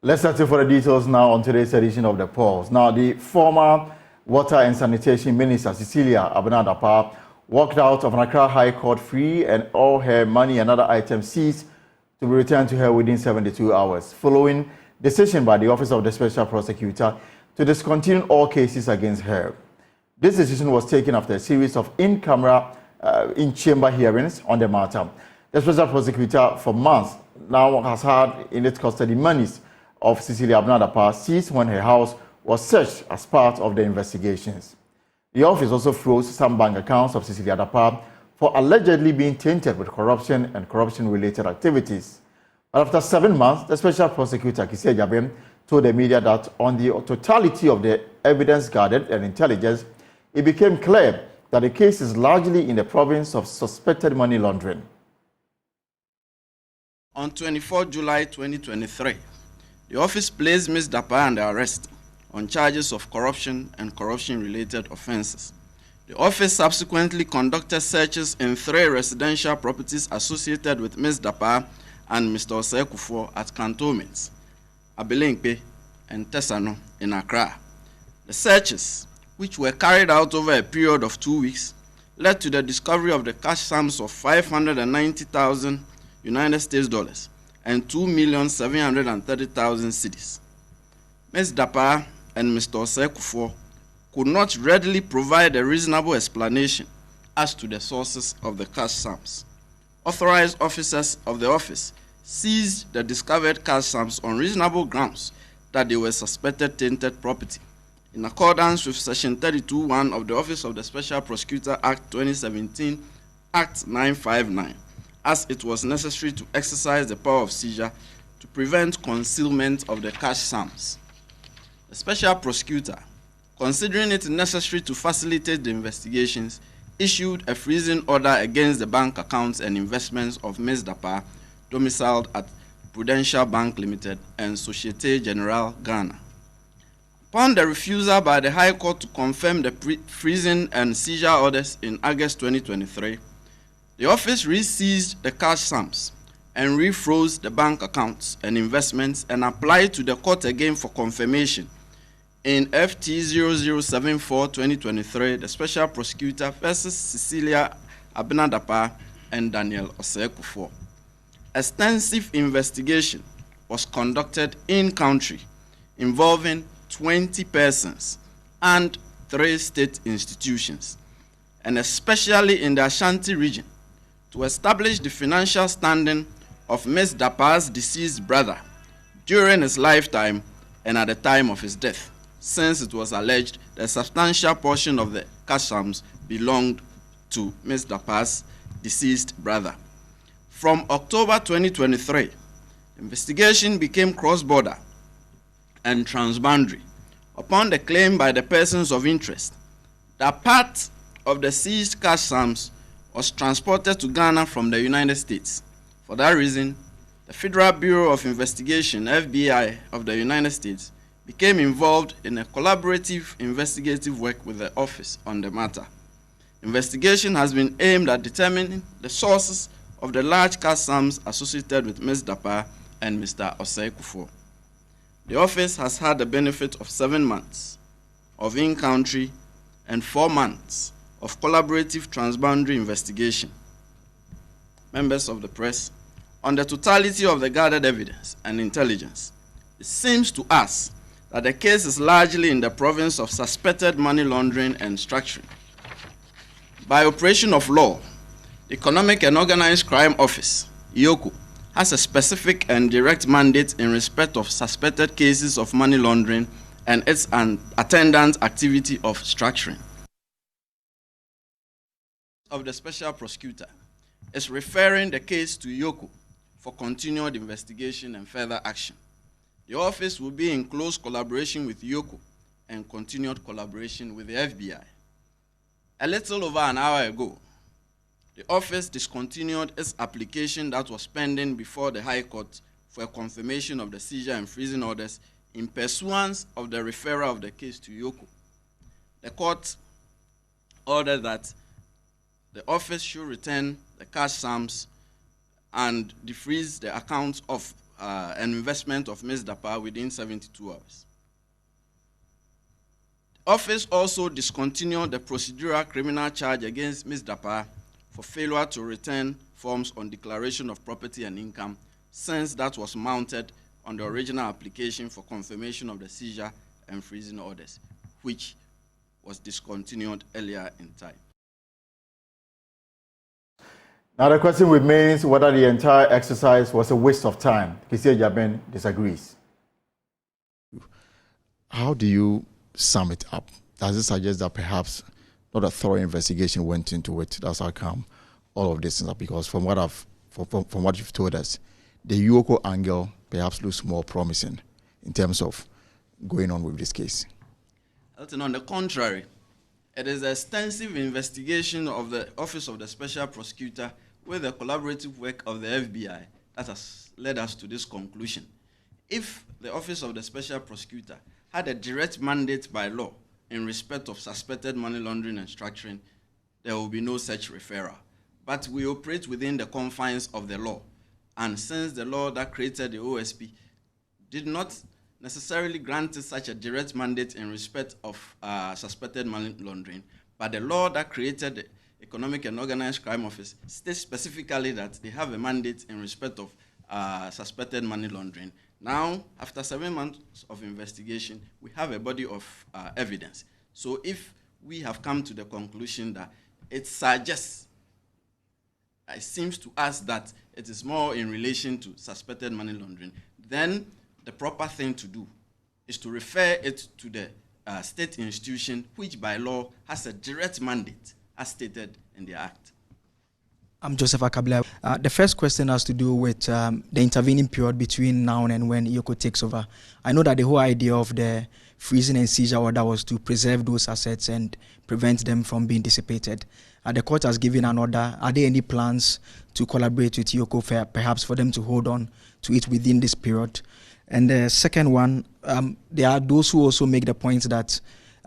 Let's start for the details now on today's edition of The Pulse. Now, the former Water and Sanitation Minister, Cecilia Dapaah, walked out of an Accra High Court free and all her money and other items seized to be returned to her within 72 hours, following decision by the Office of the Special Prosecutor to discontinue all cases against her. This decision was taken after a series of in-camera, in-chamber hearings on the matter. The Special Prosecutor for months now has had in its custody monies of Cecilia Dapaah seized when her house was searched as part of the investigations. The office also froze some bank accounts of Cecilia Dapaah for allegedly being tainted with corruption and corruption-related activities. But after 7 months, the Special Prosecutor, Cecilia Dapaah, told the media that on the totality of the evidence gathered and intelligence, it became clear that the case is largely in the province of suspected money laundering. On 24 July 2023, the office placed Ms. Dapaah under arrest on charges of corruption and corruption-related offenses. The office subsequently conducted searches in 3 residential properties associated with Ms. Dapaah and Mr. Osei at cantonments, Abilinkpe and Tesano in Accra. The searches, which were carried out over a period of 2 weeks, led to the discovery of the cash sums of 590,000 United States dollars and 2,730,000 cedis. Ms. Dapaah and Mr. Osei could not readily provide a reasonable explanation as to the sources of the cash sums. Authorized officers of the office seized the discovered cash sums on reasonable grounds that they were suspected tainted property, in accordance with Section 32(1) of the Office of the Special Prosecutor Act 2017, Act 959, as it was necessary to exercise the power of seizure to prevent concealment of the cash sums. The Special Prosecutor, considering it necessary to facilitate the investigations, issued a freezing order against the bank accounts and investments of Ms. Dapaah, domiciled at Prudential Bank Limited and Societe Generale Ghana. Upon the refusal by the High Court to confirm the freezing and seizure orders in August 2023, the office re-seized the cash sums and refroze the bank accounts and investments and applied to the court again for confirmation. In FT 0074-2023, the Special Prosecutor versus Cecilia Dapaah and Daniel Osei. Extensive investigation was conducted in-country involving 20 persons and 3 state institutions, and especially in the Ashanti region, to establish the financial standing of Ms. Dapaah's deceased brother during his lifetime and at the time of his death, since it was alleged that a substantial portion of the cash sums belonged to Ms. Dapaah's deceased brother. From October 2023, the investigation became cross-border and transboundary upon the claim by the persons of interest that part of the seized cash sums was transported to Ghana from the United States. For that reason, the Federal Bureau of Investigation, FBI, of the United States became involved in a collaborative investigative work with the office on the matter. Investigation has been aimed at determining the sources of the large cash sums associated with Ms. Dapaah and Mr. Osei. The office has had the benefit of 7 months of in-country and 4 months of collaborative transboundary investigation. Members of the press, on the totality of the gathered evidence and intelligence, it seems to us that the case is largely in the province of suspected money laundering and structuring. By operation of law, the Economic and Organized Crime Office, EOCO, has a specific and direct mandate in respect of suspected cases of money laundering and its attendant activity of structuring. Of the Special Prosecutor is referring the case to EOCO for continued investigation and further action. The office will be in close collaboration with EOCO and continued collaboration with the FBI. A little over an hour ago, the office discontinued its application that was pending before the High Court for a confirmation of the seizure and freezing orders in pursuance of the referral of the case to EOCO. The court ordered that the office should return the cash sums and defreeze the accounts of an investment of Ms. Dapaah within 72 hours. Office also discontinued the procedural criminal charge against Ms. Dapaah for failure to return forms on declaration of property and income, since that was mounted on the original application for confirmation of the seizure and freezing orders, which was discontinued earlier in time. Now the question remains whether the entire exercise was a waste of time. Cecilia Dapaah disagrees. How do you sum it up? Does it suggest that perhaps not a thorough investigation went into it? That's how come all of this is up. Because from what you've told us, the Yoko angle perhaps looks more promising in terms of going on with this case. Elton, on the contrary, it is the extensive investigation of the Office of the Special Prosecutor with the collaborative work of the FBI that has led us to this conclusion. If the Office of the Special Prosecutor had a direct mandate by law in respect of suspected money laundering and structuring, there will be no such referral. But we operate within the confines of the law. And since the law that created the OSP did not necessarily grant such a direct mandate in respect of suspected money laundering, but the law that created the Economic and Organized Crime Office states specifically that they have a mandate in respect of suspected money laundering. Now, after 7 months of investigation, we have a body of evidence. So if we have come to the conclusion that it suggests, it seems to us that it is more in relation to suspected money laundering, then the proper thing to do is to refer it to the state institution, which by law has a direct mandate as stated in the Act. I'm Joseph Akabla. The first question has to do with the intervening period between now and when Yoko takes over. I know that the whole idea of the freezing and seizure order was to preserve those assets and prevent them from being dissipated. The court has given an order. Are there any plans to collaborate with Yoko perhaps for them to hold on to it within this period? And the second one, there are those who also make the point that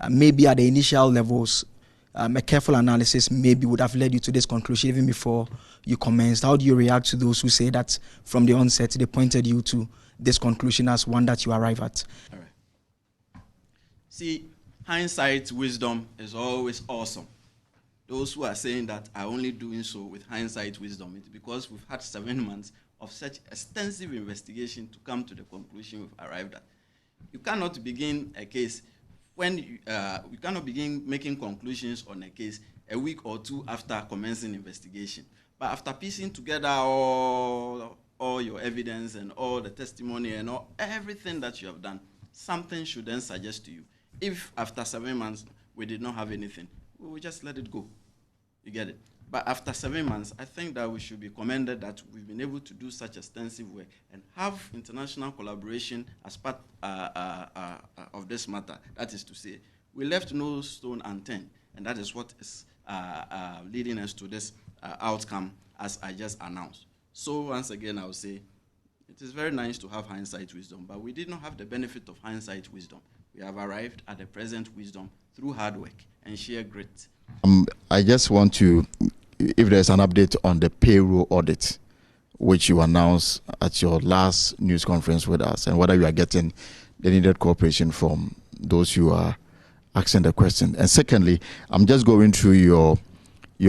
maybe at the initial levels, a careful analysis maybe would have led you to this conclusion even before you commenced. How do you react to those who say that from the onset they pointed you to this conclusion as one that you arrive at? All right. See, hindsight wisdom is always awesome. Those who are saying that are only doing so with hindsight wisdom, it's because we've had 7 months of such extensive investigation to come to the conclusion we've arrived at. You cannot begin a case when you cannot begin making conclusions on a case a week or two after commencing investigation. But after piecing together all your evidence and all the testimony and everything that you have done, something should then suggest to you. If after 7 months we did not have anything, we will just let it go. You get it? But after 7 months, I think that we should be commended that we've been able to do such extensive work and have international collaboration as part of this matter. That is to say, we left no stone unturned, and that is what is leading us to this outcome as I just announced. So once again, I will say, it is very nice to have hindsight wisdom, but we did not have the benefit of hindsight wisdom. We have arrived at the present wisdom through hard work and sheer grit. I just want to, if there's an update on the payroll audit, which you announced at your last news conference with us, and whether you are getting the needed cooperation from those who are asking the question. And secondly, I'm just going through your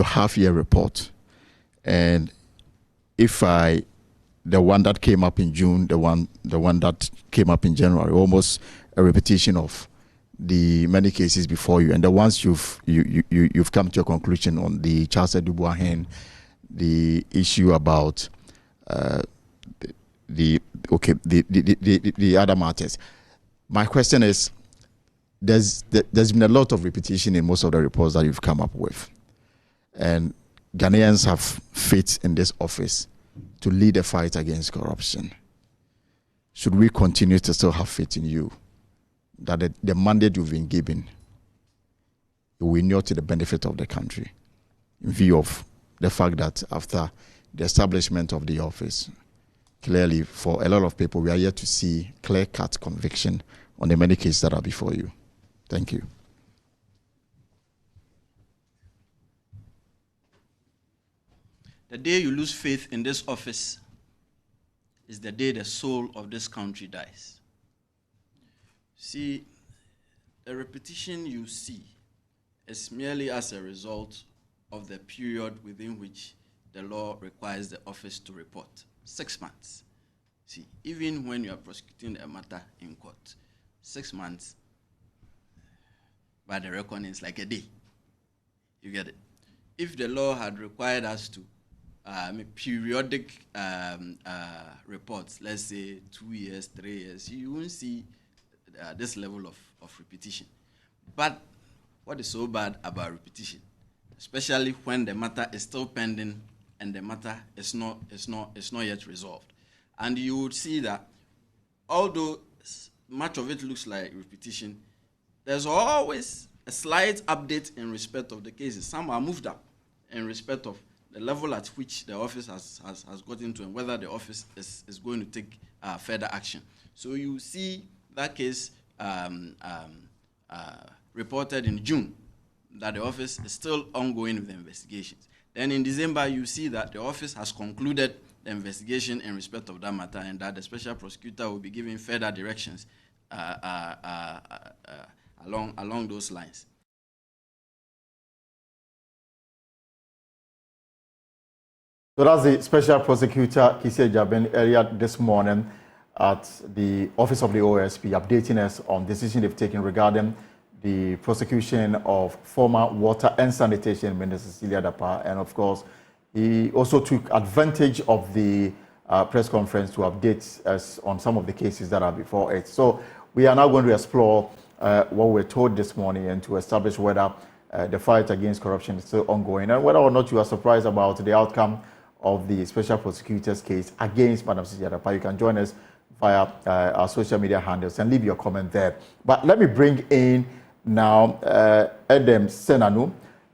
half-year report, and the one that came up in June, the one that came up in January, almost a repetition of the many cases before you, and the ones you've come to a conclusion on, the Charles Dubois Hen, the issue about the other matters. My question is, there's been a lot of repetition in most of the reports that you've come up with, and Ghanaians have faith in this office to lead a fight against corruption. Should we continue to still have faith in you that the mandate you've been given will inure to the benefit of the country, in view of the fact that after the establishment of the office, clearly for a lot of people, we are yet to see clear-cut conviction on the many cases that are before you? Thank you. The day you lose faith in this office is the day the soul of this country dies. See, the repetition you see is merely as a result of the period within which the law requires the office to report, 6 months. See, even when you are prosecuting a matter in court, 6 months, by the reckoning, is like a day. You get it? If the law had required us to periodic reports, let's say 2 years, 3 years, you won't see this level of repetition. But what is so bad about repetition, especially when the matter is still pending and the matter is not yet resolved? And you would see that although much of it looks like repetition, there's always a slight update in respect of the cases. Some are moved up in respect of the level at which the office has gotten to and whether the office is going to take further action. So you see that case reported in June, that the office is still ongoing with the investigations. Then in December, you see that the office has concluded the investigation in respect of that matter and that the special prosecutor will be giving further directions along those lines. So that's the Special Prosecutor Cecilia Dapaah earlier this morning at the office of the OSP, updating us on decision they've taken regarding the prosecution of former Water and Sanitation Minister Cecilia Dapaah. And of course, he also took advantage of the press conference to update us on some of the cases that are before it. So we are now going to explore what we're told this morning and to establish whether the fight against corruption is still ongoing and whether or not you are surprised about the outcome of the Special Prosecutor's case against Madam Cecilia Dapaah. You can join us via our social media handles and leave your comment there. But let me bring in now Edem Senanu.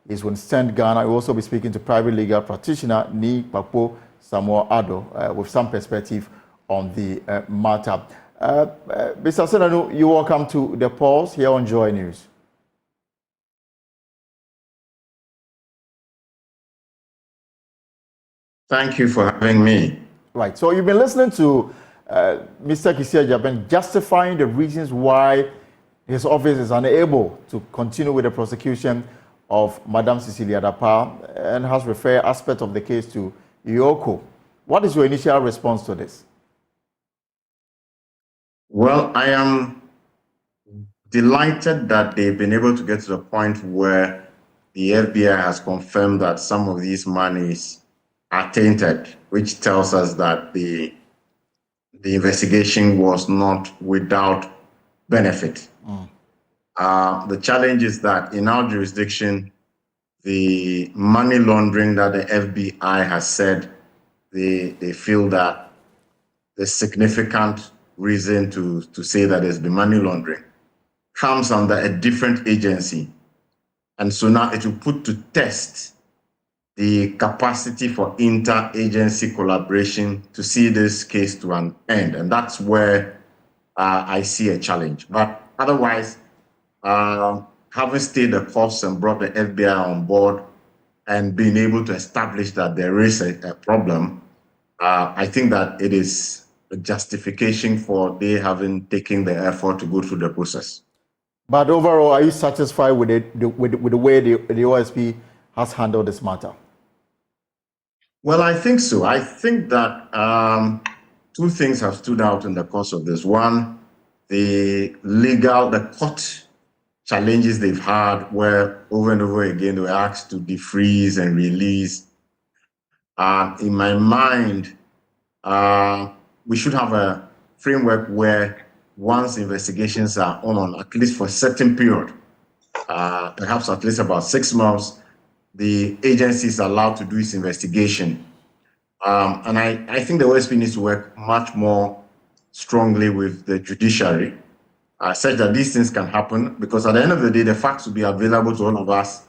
He's going to send Ghana. We'll also be speaking to private legal practitioner Ni Papo Samuel Ado with some perspective on the matter. Mr. Senanu, you're welcome to the pause here on Joy News. Thank you for having me. Right. So you've been listening to Mr. Cecilia Dapaah justifying the reasons why his office is unable to continue with the prosecution of Madam Cecilia Dapaah and has referred aspects of the case to IOCO. What is your initial response to this? Well, I am delighted that they've been able to get to the point where the FBI has confirmed that some of these monies are tainted, which tells us that the investigation was not without benefit. The challenge is that in our jurisdiction, the money laundering that the FBI has said they feel that there's significant reason to say that there's been money laundering comes under a different agency. And so now it will put to test the capacity for inter-agency collaboration to see this case to an end. And that's where I see a challenge. But otherwise, having stayed the course and brought the FBI on board and being able to establish that there is a problem, I think that it is a justification for they having taken the effort to go through the process. But overall, are you satisfied with the way the OSP has handled this matter? Well, I think so. I think that two things have stood out in the course of this. One, the court challenges they've had where over and over again they were asked to defreeze and release. In my mind, we should have a framework where once investigations are on at least for a certain period, perhaps at least about 6 months, the agency is allowed to do its investigation. And I think the OSP needs to work much more strongly with the judiciary, such that these things can happen, because at the end of the day, the facts will be available to all of us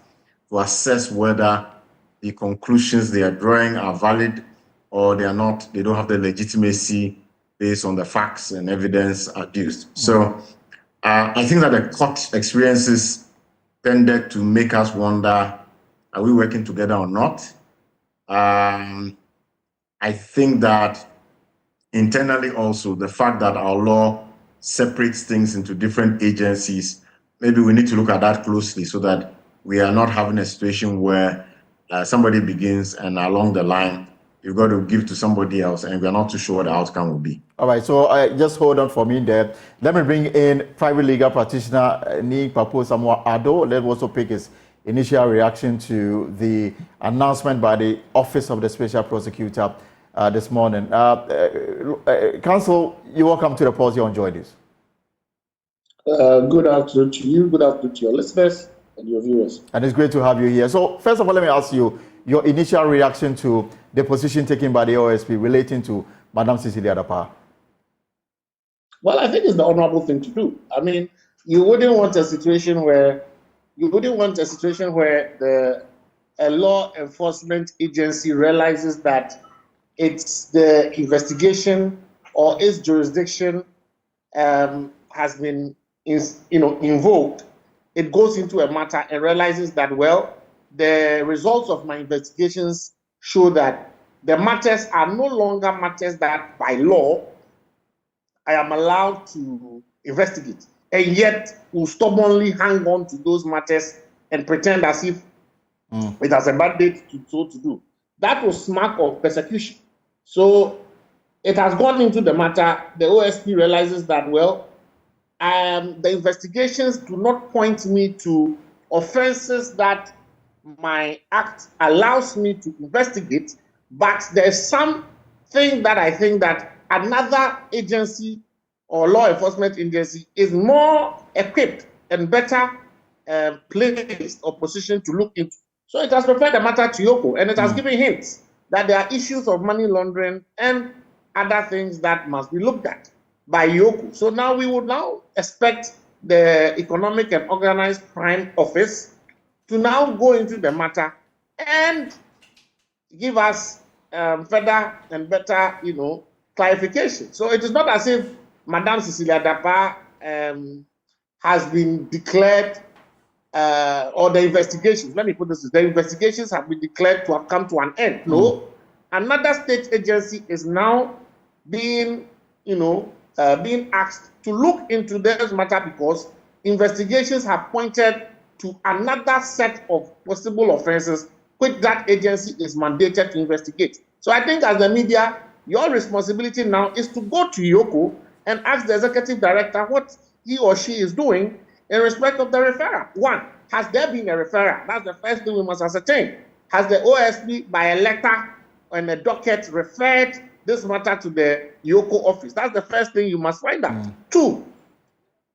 to assess whether the conclusions they are drawing are valid or they are not, they don't have the legitimacy based on the facts and evidence adduced. So I think that the court experiences tended to make us wonder, are we working together or not? I think that internally also, the fact that our law separates things into different agencies, maybe we need to look at that closely so that we are not having a situation where somebody begins and along the line, you've got to give to somebody else and we're not too sure what the outcome will be. All right, so just hold on for me there. Let me bring in private legal practitioner Ni Papo Samoa Ado. Let's also pick his initial reaction to the announcement by the Office of the Special Prosecutor this morning. Counsel, you're welcome to the pause. You enjoy this. Good afternoon to you. Good afternoon to your listeners and your viewers. And it's great to have you here. So, first of all, let me ask you your initial reaction to the position taken by the OSP relating to Madam Cecilia Dapaah. Well, I think it's the honorable thing to do. I mean, you wouldn't want a situation where a law enforcement agency realizes that it's the investigation or its jurisdiction has been invoked. It goes into a matter and realizes that, well, the results of my investigations show that the matters are no longer matters that by law I am allowed to investigate, and yet will stubbornly hang on to those matters and pretend as if it has a mandate to do. That was mark of persecution. So it has gone into the matter. The OSP realizes that, well, the investigations do not point me to offenses that my act allows me to investigate, but there's something that I think that another agency or law enforcement agency is more equipped and better placed or positioned to look into. So it has referred the matter to Yoko, and it has given hints that there are issues of money laundering and other things that must be looked at by Yoko. So now we would now expect the Economic and Organized Crime Office to now go into the matter and give us further and better, clarification. So it is not as if Madam Cecilia Dapaah has been declared, or the investigations, let me put this, the investigations have been declared to have come to an end. No, another state agency is now being asked to look into this matter because investigations have pointed to another set of possible offenses which that agency is mandated to investigate. So I think as the media, your responsibility now is to go to Yoko and ask the executive director what he or she is doing in respect of the referral. One, has there been a referral? That's the first thing we must ascertain. Has the OSP by a letter and a docket referred this matter to the Yoko office? That's the first thing you must find out. Two,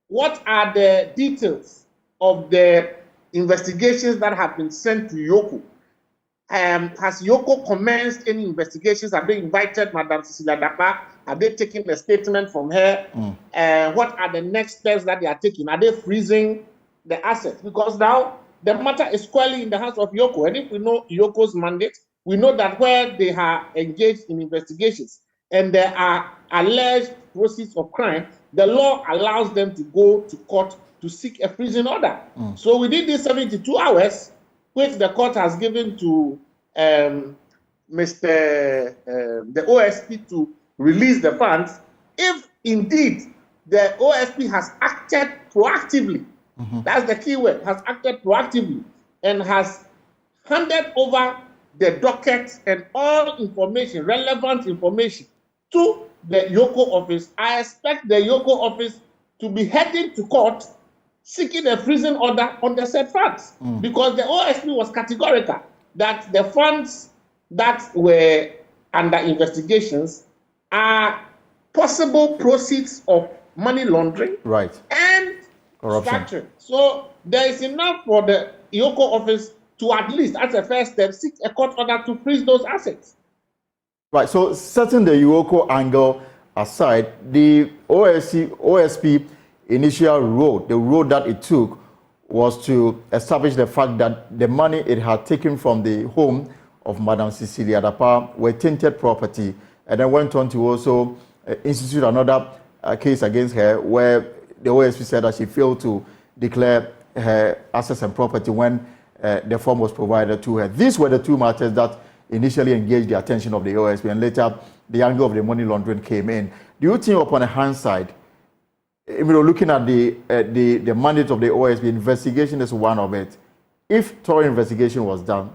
what are the details of the investigations that have been sent to Yoko? Has Yoko commenced any investigations? Have they invited Madam Cecilia Dapaah? Have they taken a statement from her? What are the next steps that they are taking? Are they freezing the assets? Because now the matter is squarely in the hands of Yoko. And if we know Yoko's mandate, we know that where they are engaged in investigations and there are alleged proceeds of crime, the law allows them to go to court to seek a freezing order. So within these 72 hours, which the court has given to the OSP to release the funds, if indeed the OSP has acted proactively, that's the key word, has acted proactively, and has handed over the docket and all information, relevant information, to the Yoko office, I expect the Yoko office to be heading to court seeking a freezing order on the said funds, because the OSP was categorical that the funds that were under investigations are possible proceeds of money laundering, and corruption. So there is enough for the Yoko office to at least, as a first step, seek a court order to freeze those assets. Right. So setting the Yoko angle aside, the OSP initial road, the road that it took was to establish the fact that the money it had taken from the home of Madam Cecilia Dapaah were tainted property, and then went on to also institute another case against her where the OSP said that she failed to declare her assets and property when the form was provided to her. These were the two matters that initially engaged the attention of the OSP, and later the angle of the money laundering came in. Do you think, upon a hindsight, looking at the mandate of the OSP, investigation is one of it. If thorough investigation was done,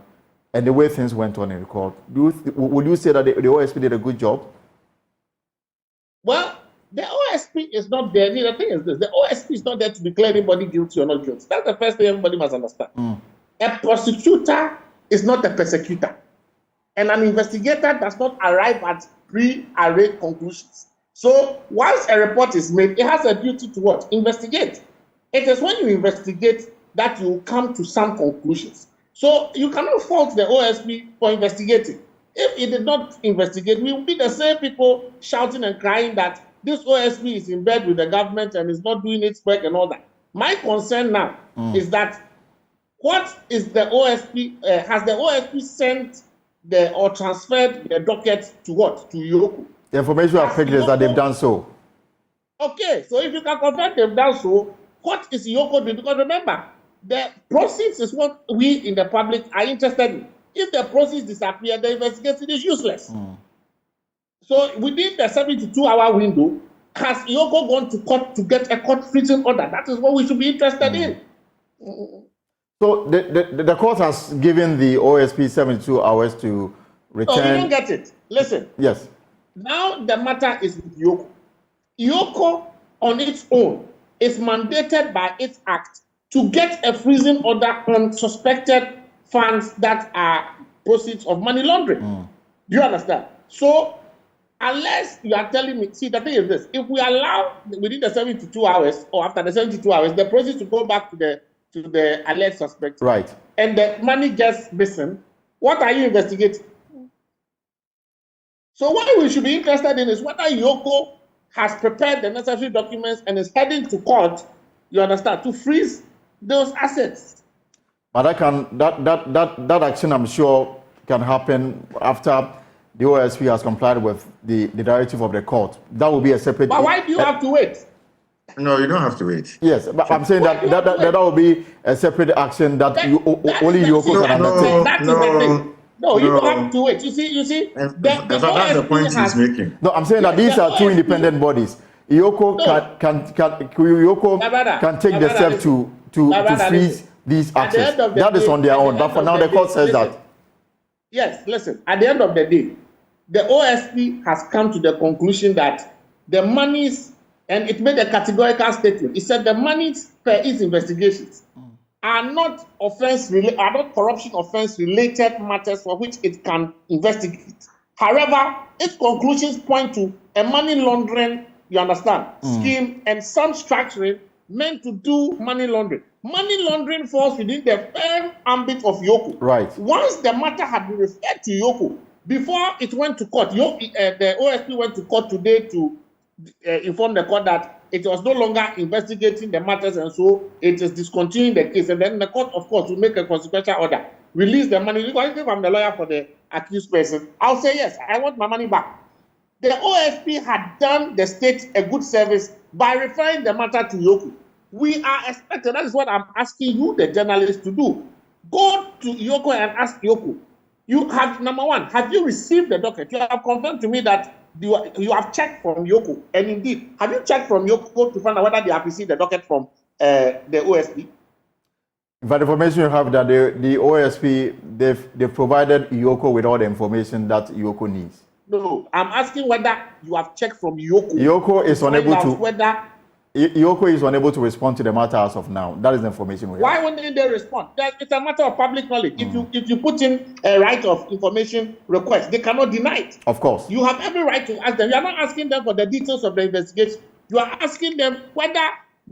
and the way things went on in the court, would you say that the OSP did a good job? Well, the OSP is not there. The thing is this: the OSP is not there to declare anybody guilty or not guilty. That's the first thing everybody must understand. A prosecutor is not a persecutor, and an investigator does not arrive at pre-arrayed conclusions. So once a report is made, it has a duty to what? Investigate. It is when you investigate that you come to some conclusions. So you cannot fault the OSP for investigating. If it did not investigate, we will be the same people shouting and crying that this OSP is in bed with the government and is not doing its work and all that. My concern now is that what is the OSP, has the OSP sent or transferred the docket to what? To Yoko? The information I've picked is that they've done so. Okay, so if you can confirm they've done so, what is Yoko doing? Because remember, the proceeds is what we in the public are interested in. If the proceeds disappear, the investigation is useless. So within the 72-hour window, has Yoko gone to court to get a court-freezing order? That is what we should be interested in. So the court has given the OSP 72 hours to return. No, you don't get it. Listen. Yes. Now the matter is with Yoko. Yoko, on its own, is mandated by its act to get a freezing order on suspected funds that are proceeds of money laundering. Do you understand? So, unless you are telling me, see, the thing is this: if we allow within the 72 hours or after the 72 hours, the proceeds to go back to the alleged suspect, right, and the money gets missing, what are you investigating? So what we should be interested in is whether Yoko has prepared the necessary documents and is heading to court, you understand, to freeze those assets. But that action, I'm sure, can happen after the OSP has complied with the directive of the court. That will be a separate... But why do you have to wait? No, you don't have to wait. Yes, but I'm saying that will be a separate action that only Yoko can undertake. No, you don't have to wait. You see. That's the point he's making. No, I'm saying that these are two independent bodies. Yoko can take the step to freeze these actions. That is on their own. But for now, the court says that. Yes, listen. At the end of the day, the OSP has come to the conclusion that the monies, and it made a categorical statement. It said the monies per its investigations are not corruption offense related matters for which it can investigate. However, its conclusions point to a money laundering, you understand, scheme and some structuring meant to do money laundering. Money laundering falls within the firm ambit of Yoko. Right. Once the matter had been referred to Yoko, before it went to court, the OSP went to court today to inform the court that it was no longer investigating the matters, and so it is discontinuing the case. And then the court, of course, will make a consequential order, release the money. If I'm the lawyer for the accused person, I'll say, yes, I want my money back. The OSP had done the state a good service by referring the matter to Yoko. We are expected, that is what I'm asking you, the journalists, to do. Go to Yoko and ask Yoko. You have, number one, have you received the docket? You have confirmed to me that you have checked from Yoko, and indeed, have you checked from Yoko to find out whether they have received the docket from the OSP? But the information you have that the OSP, they've provided Yoko with all the information that Yoko needs. No, I'm asking whether you have checked from Yoko. Yoko is unable to respond to the matter as of now. That is the information we have. Why wouldn't they respond? It's a matter of public knowledge. If you put in a right of information request, they cannot deny it. Of course. You have every right to ask them. You are not asking them for the details of the investigation. You are asking them whether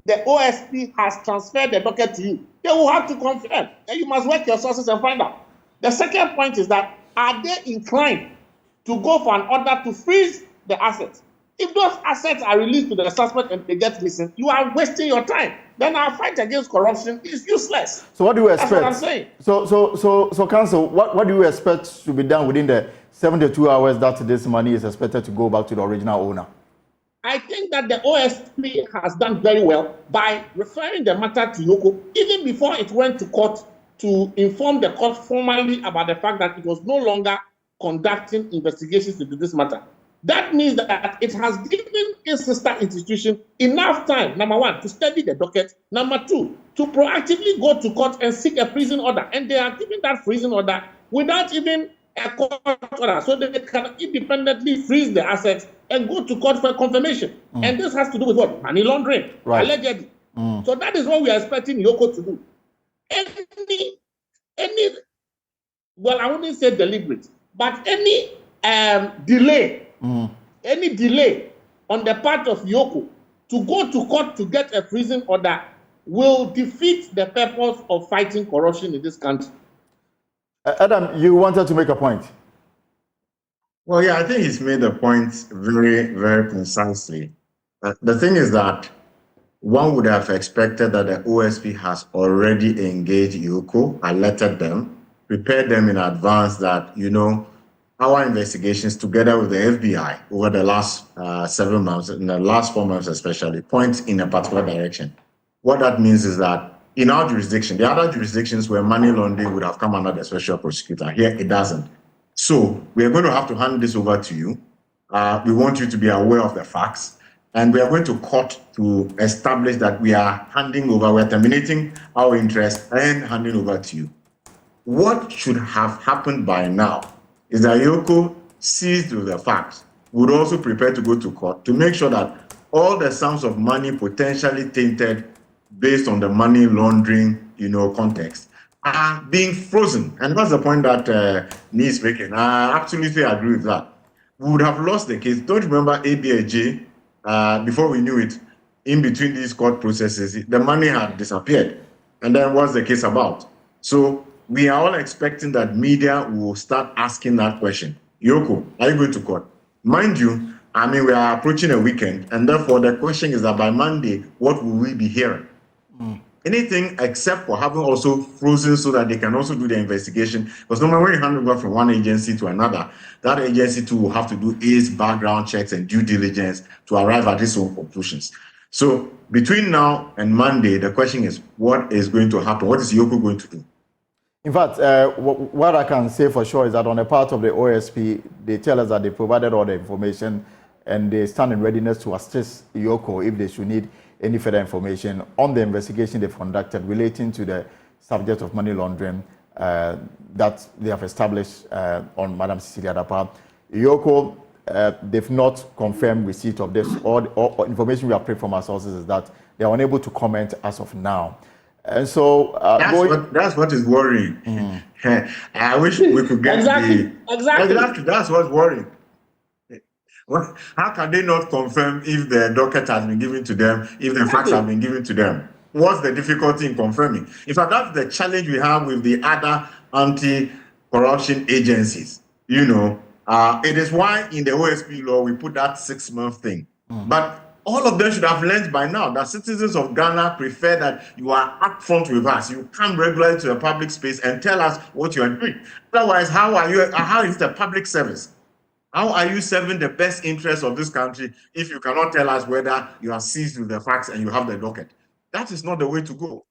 the OSP has transferred the docket to you. They will have to confirm. Then you must work your sources and find out. The second point is that, are they inclined to go for an order to freeze the assets? If those assets are released to the suspect and they get missing, you are wasting your time. Then our fight against corruption is useless. So what do you expect? That's what I'm saying. So counsel, what do you expect to be done within the 72 hours that this money is expected to go back to the original owner? I think that the OSP has done very well by referring the matter to Yoko, even before it went to court, to inform the court formally about the fact that it was no longer conducting investigations into this matter. That means that it has given its sister institution enough time, number one, to study the docket, number two, to proactively go to court and seek a freezing order. And they are giving that freezing order without even a court order, so that they can independently freeze the assets and go to court for confirmation. And this has to do with what? Money laundering, allegedly. So that is what we are expecting Yoko to do. Any, well, I wouldn't say deliberate, but any delay on the part of Yoko to go to court to get a freezing order will defeat the purpose of fighting corruption in this country. Adam, you wanted to make a point. Well, yeah, I think he's made the point very, very concisely. The thing is that one would have expected that the OSP has already engaged Yoko, alerted them, prepared them in advance that, our investigations together with the FBI over the last 7 months, in the last 4 months especially, point in a particular direction. What that means is that in our jurisdiction, the other jurisdictions where money laundering would have come under the special prosecutor, here it doesn't. So we are going to have to hand this over to you. We want you to be aware of the facts, and we are going to court to establish that we are handing over, we're terminating our interest and handing over to you. What should have happened by now is that Yoko, seized with the facts, would also prepare to go to court to make sure that all the sums of money potentially tainted based on the money laundering, context, are being frozen. And that's the point that Nee is making. I absolutely agree with that. We would have lost the case. Don't you remember ABAJ, before we knew it, in between these court processes, the money had disappeared. And then what's the case about? So we are all expecting that media will start asking that question. Yoko, are you going to court? Mind you, we are approaching a weekend, and therefore the question is that by Monday, what will we be hearing? Anything except for having also frozen so that they can also do the investigation. Because normally when you hand over from one agency to another, that agency too will have to do its background checks and due diligence to arrive at its own conclusions. So between now and Monday, the question is, what is going to happen? What is Yoko going to do? In fact, what I can say for sure is that on the part of the OSP, they tell us that they provided all the information and they stand in readiness to assist Yoko if they should need any further information on the investigation they've conducted relating to the subject of money laundering that they have established on Madam Cecilia Dapaah. Yoko, they've not confirmed receipt of this. All information we have picked from our sources is that they are unable to comment as of now. And so that's what is worrying. I wish we could get exactly. That's what's worrying. Well, how can they not confirm if the docket has been given to them, if the facts have been given to them? What's the difficulty in confirming? In fact, that's the challenge we have with the other anti-corruption agencies. It is why in the OSP law we put that 6-month thing. But all of them should have learned by now that citizens of Ghana prefer that you are upfront with us. You come regularly to a public space and tell us what you are doing. Otherwise, how is the public service? How are you serving the best interests of this country if you cannot tell us whether you are seized with the facts and you have the docket? That is not the way to go.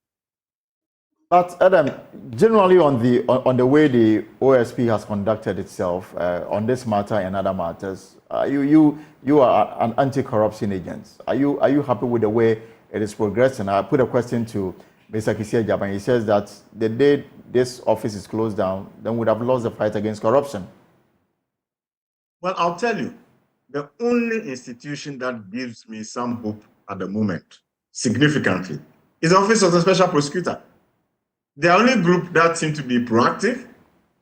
But Adam, generally on the way the OSP has conducted itself on this matter and other matters, you are an anti-corruption agent. Are you happy with the way it is progressing? I put a question to Mr. Cecilia Dapaah. He says that the day this office is closed down, then we'd have lost the fight against corruption. Well, I'll tell you, the only institution that gives me some hope at the moment, significantly, is the Office of the Special Prosecutor. The only group that seems to be proactive,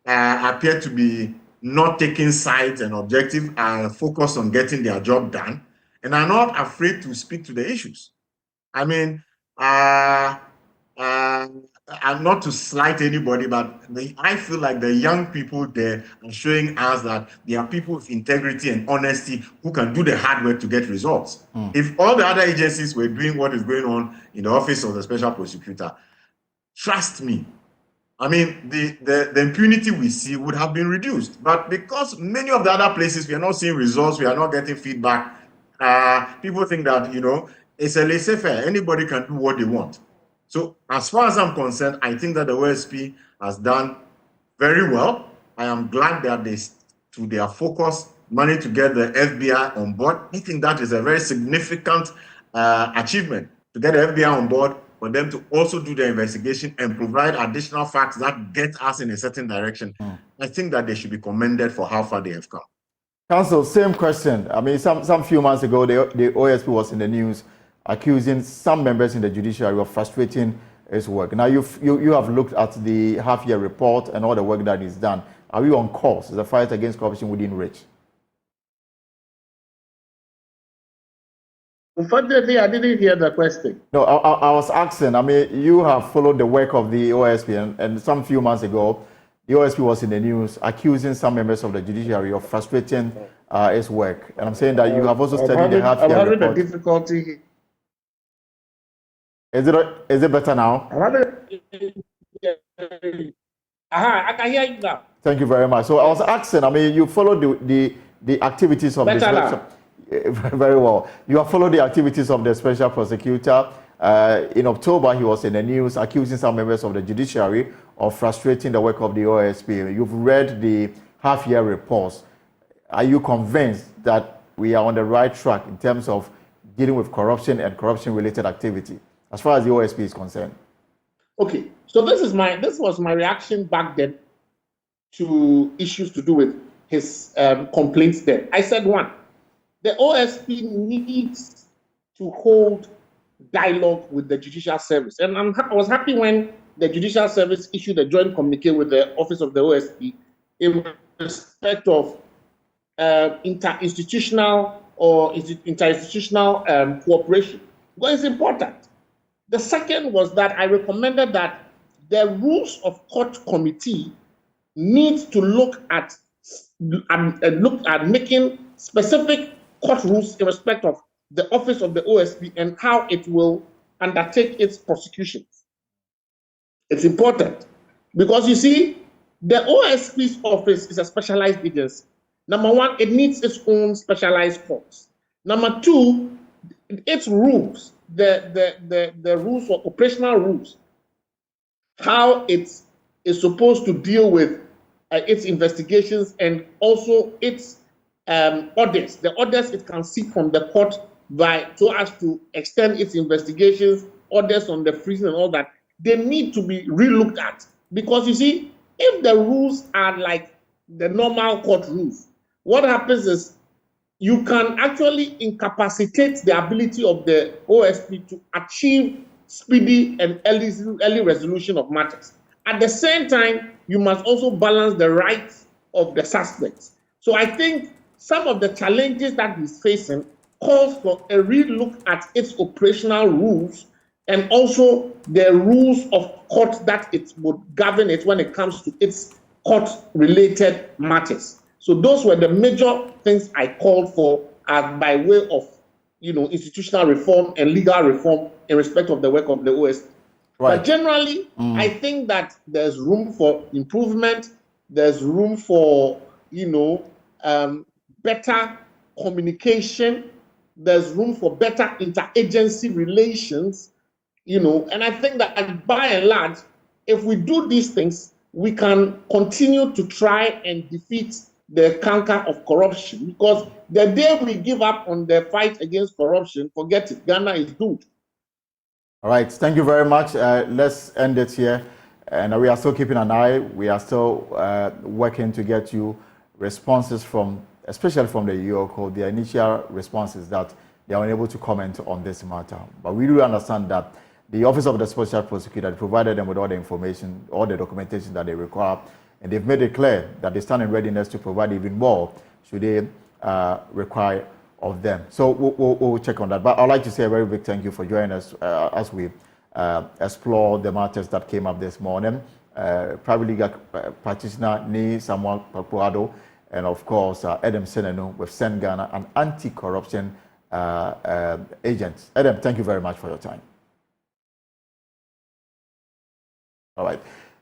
appear to be not taking sides and objective, are focused on getting their job done, and are not afraid to speak to the issues. I'm not to slight anybody, but I feel like the young people there are showing us that they are people with integrity and honesty who can do the hard work to get results. If all the other agencies were doing what is going on in the Office of the Special Prosecutor, trust me, the impunity we see would have been reduced. But because many of the other places we are not seeing results, we are not getting feedback, people think that, it's a laissez-faire. Anybody can do what they want. So as far as I'm concerned, I think that the OSP has done very well. I am glad that they to their focus, money to get the FBI on board. I think that is a very significant achievement, to get the FBI on board, for them to also do the investigation and provide additional facts that get us in a certain direction. I think that they should be commended for how far they have come. Counsel, same question. I mean, some few months ago, the OSP was in the news accusing some members in the judiciary of frustrating his work. Now, you have looked at the half-year report and all the work that is done. Are you on course? Is the fight against corruption within reach? Unfortunately, I didn't hear the question. No, I was asking, I mean, you have followed the work of the OSP, and some few months ago, the OSP was in the news accusing some members of the judiciary of frustrating his work. And I'm saying that you have also studied the half-year report. I'm having a difficulty. Is it better now? I can hear you now. Thank you very much. So I was asking, I mean, you followed the activities of better the special... Very well. You have followed the activities of the special prosecutor. In October, he was in the news accusing some members of the judiciary of frustrating the work of the OSP. You've read the half-year reports. Are you convinced that we are on the right track in terms of dealing with corruption and corruption-related activity, as far as the OSP is concerned? Okay, so this was my reaction back then to issues to do with his complaints there. I said, one, the OSP needs to hold dialogue with the Judicial Service. And I was happy when the Judicial Service issued a joint communique with the Office of the OSP in respect of interinstitutional cooperation. Because it's important. The second was that I recommended that the rules of court committee need to look at making specific court rules in respect of the office of the OSP and how it will undertake its prosecutions. It's important because, you see, the OSP's office is a specialized agency. Number one, it needs its own specialized courts. Number two, its rules, the rules or operational rules, how it is supposed to deal with its investigations and also its orders, the orders it can seek from the court so as to extend its investigations, orders on the freezing and all that, they need to be relooked at. Because, you see, if the rules are like the normal court rules, what happens is you can actually incapacitate the ability of the OSP to achieve speedy and early resolution of matters. At the same time, you must also balance the rights of the suspects. So I think some of the challenges that he's facing calls for a relook at its operational rules and also the rules of court that it would govern it when it comes to its court-related matters. So those were the major things I called for by way of, institutional reform and legal reform in respect of the work of the OSP. Right. But generally, I think that there's room for improvement. There's room for, better communication. There's room for better interagency relations, and I think that by and large, if we do these things, we can continue to try and defeat the canker of corruption, because the day we give up on the fight against corruption, forget it, Ghana is doomed. All right, thank you very much. Let's end it here. And we are still keeping an eye. We are still working to get you responses especially from the EOCO, the initial responses that they are unable to comment on this matter. But we do understand that the Office of the Special Prosecutor provided them with all the information, all the documentation that they require, and they've made it clear that they stand in readiness to provide even more should they require of them. So we'll check on that. But I'd like to say a very big thank you for joining us as we explore the matters that came up this morning. Private legal practitioner Ni Samuel Papuado, and of course Adam Senenu with Sen Ghana, an anti-corruption agent. Adam, thank you very much for your time. All right.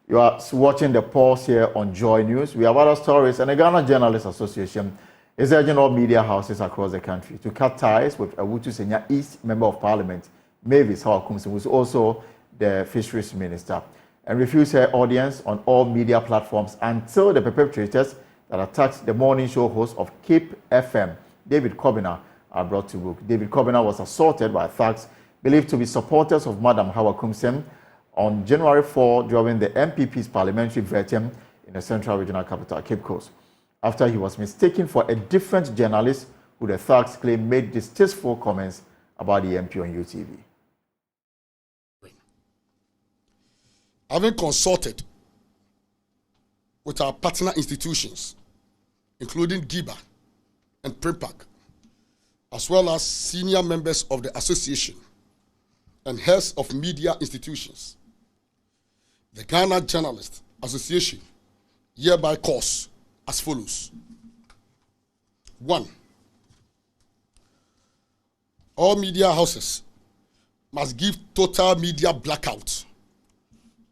You are watching the pulse here on Joy News. We have other stories, and the Ghana Journalists Association is urging all media houses across the country to cut ties with Awutu Senya East Member of Parliament, Mavis Hawakumsi, who is also the Fisheries Minister, and refuse her audience on all media platforms until the perpetrators that attacked the morning show host of Cape FM, David Kobina, are brought to book. David Kobina was assaulted by thugs believed to be supporters of Madam Hawa Kumsem on January 4 during the MPP's parliamentary vetting in the Central Regional Capital, Cape Coast, after he was mistaken for a different journalist who the thugs claim made distasteful comments about the MP on UTV. Having consulted with our partner institutions, including GIBA and PRIMPAC, as well as senior members of the association and heads of media institutions, the Ghana Journalists Association hereby calls as follows. 1. All media houses must give total media blackout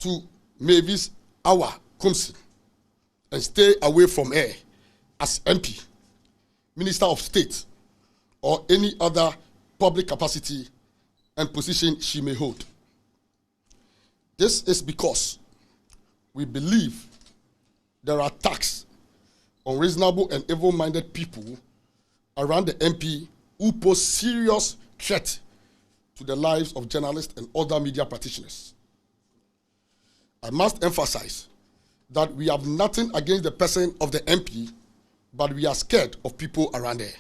to Mavis Awa Kumsem and stay away from air as MP, Minister of State, or any other public capacity and position she may hold. This is because we believe there are attacks on reasonable and evil-minded people around the MP who pose serious threat to the lives of journalists and other media practitioners. I must emphasize that we have nothing against the person of the MP, but we are scared of people around there.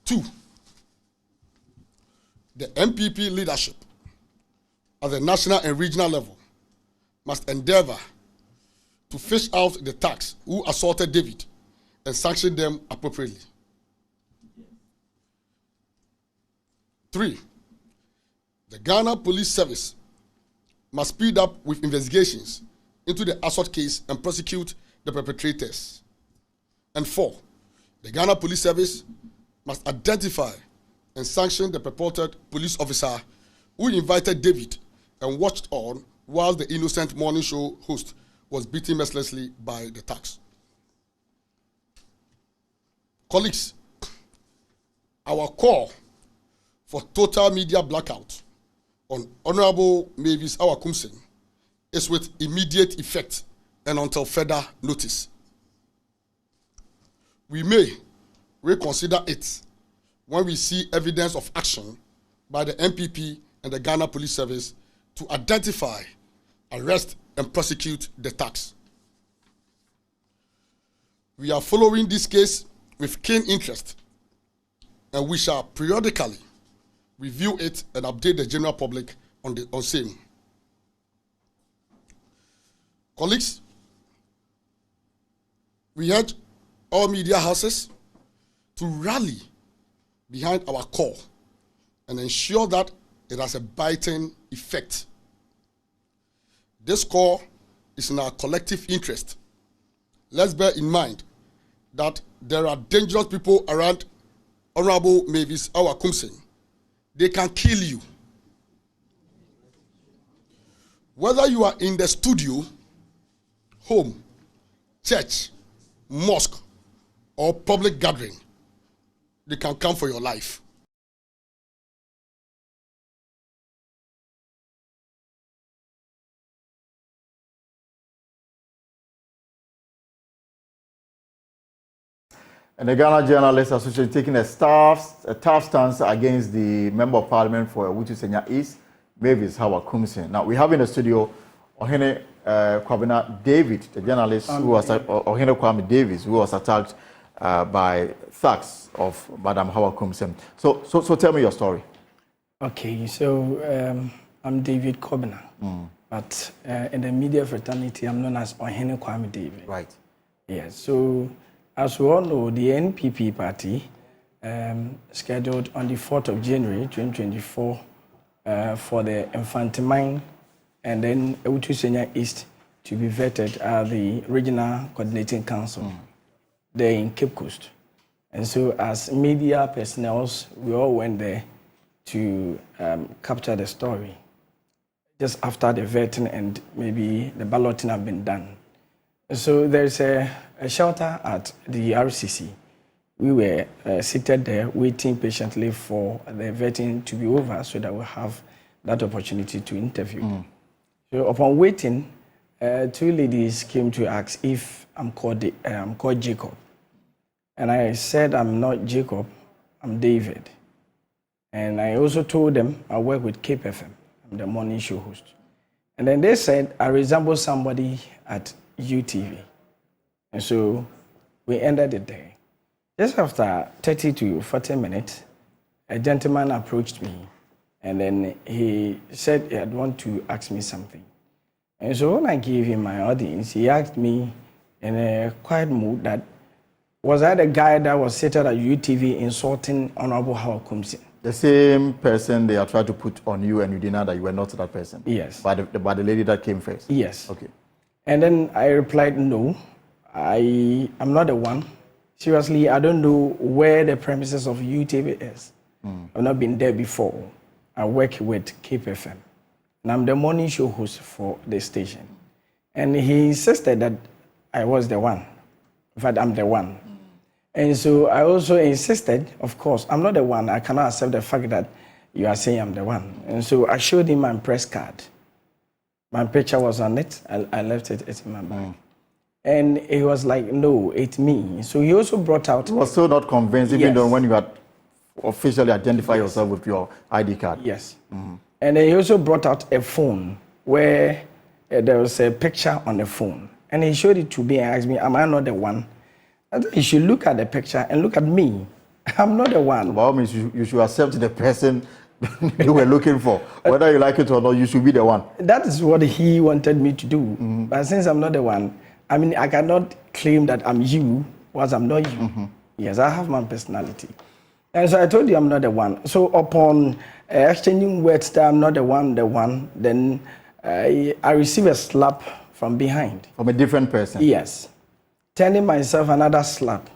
2, the MPP leadership at the national and regional level must endeavor to fish out the thugs who assaulted David and sanction them appropriately. 3, the Ghana Police Service must speed up with investigations into the assault case and prosecute the perpetrators. And 4, the Ghana Police Service must identify and sanction the purported police officer who invited David and watched on while the innocent morning show host was beaten mercilessly by the thugs. Colleagues, our call for total media blackout on Honorable Mavis Awa Kumsem is with immediate effect and until further notice. We may reconsider it when we see evidence of action by the MPP and the Ghana Police Service to identify, arrest, and prosecute the thugs. We are following this case with keen interest, and we shall periodically review it and update the general public on same. Colleagues, we urge all media houses to rally behind our call and ensure that it has a biting effect. This call is in our collective interest. Let's bear in mind that there are dangerous people around Honorable Mavis Awa Kumsem. They can kill you. Whether you are in the studio, home, church, mosque, or public gathering, they can come for your life. And the Ghana Journalists Association taking a tough stance against the Member of Parliament for Wutu Senya East, Mavis Hawa Kumsem. Now, we have in the studio Ohene Kwabena David, the journalist who was Ohene Kwame Davis, who was attacked by thugs of Madam Hawa Kumsem. So tell me your story. Okay, so I'm David Kobina, but in the media fraternity, I'm known as Ohene Kwame David. Right. Yeah, so as we all know, the NPP party scheduled on the 4th of January 2024 for the Infantimine and then Wutu Senya East to be vetted at the Regional Coordinating Council there in Cape Coast. And so as media personnel, we all went there to capture the story just after the vetting and maybe the balloting have been done. So there's a shelter at the RCC. We were seated there waiting patiently for the vetting to be over so that we'll have that opportunity to interview. So upon waiting, 2 ladies came to ask if I'm called Jacob. And I said, I'm not Jacob, I'm David. And I also told them I work with Cape FM. I'm the morning show host. And then they said I resemble somebody at UTV. And so we ended it there. Just after 30 to 40 minutes, a gentleman approached me. And then he said he'd want to ask me something. And so when I gave him my audience, he asked me in a quiet mood that, was I the guy that was seated at UTV insulting Honorable Howard Kumsin? The same person they are trying to put on you, and you deny that you were not that person? Yes. By the lady that came first? Yes. Okay. And then I replied, no, I'm not the one. Seriously, I don't know where the premises of UTV is. I've not been there before. I work with Cape FM. And I'm the morning show host for the station. And he insisted that I was the one. In fact, I'm the one. And so I also insisted, of course, I'm not the one. I cannot accept the fact that you are saying I'm the one. And so I showed him my press card. My picture was on it. I left it in my bag. And he was like, no, it's me. So he also brought out... You were still not convinced, even Yes. though when you had officially identified yourself with your ID card? Yes. And then he also brought out a phone where there was a picture on the phone. And he showed it to me and asked me, am I not the one? I thought you should look at the picture and look at me. I'm not the one. By all means, you should accept the person you were looking for. Whether you like it or not, you should be the one. That is what he wanted me to do. But since I'm not the one, I mean, I cannot claim that I'm you, whilst I'm not you. Yes, I have my personality. And so I told you I'm not the one. So upon exchanging words that I'm not the one, then I received a slap from behind. From a different person? Yes. Turning myself another slap.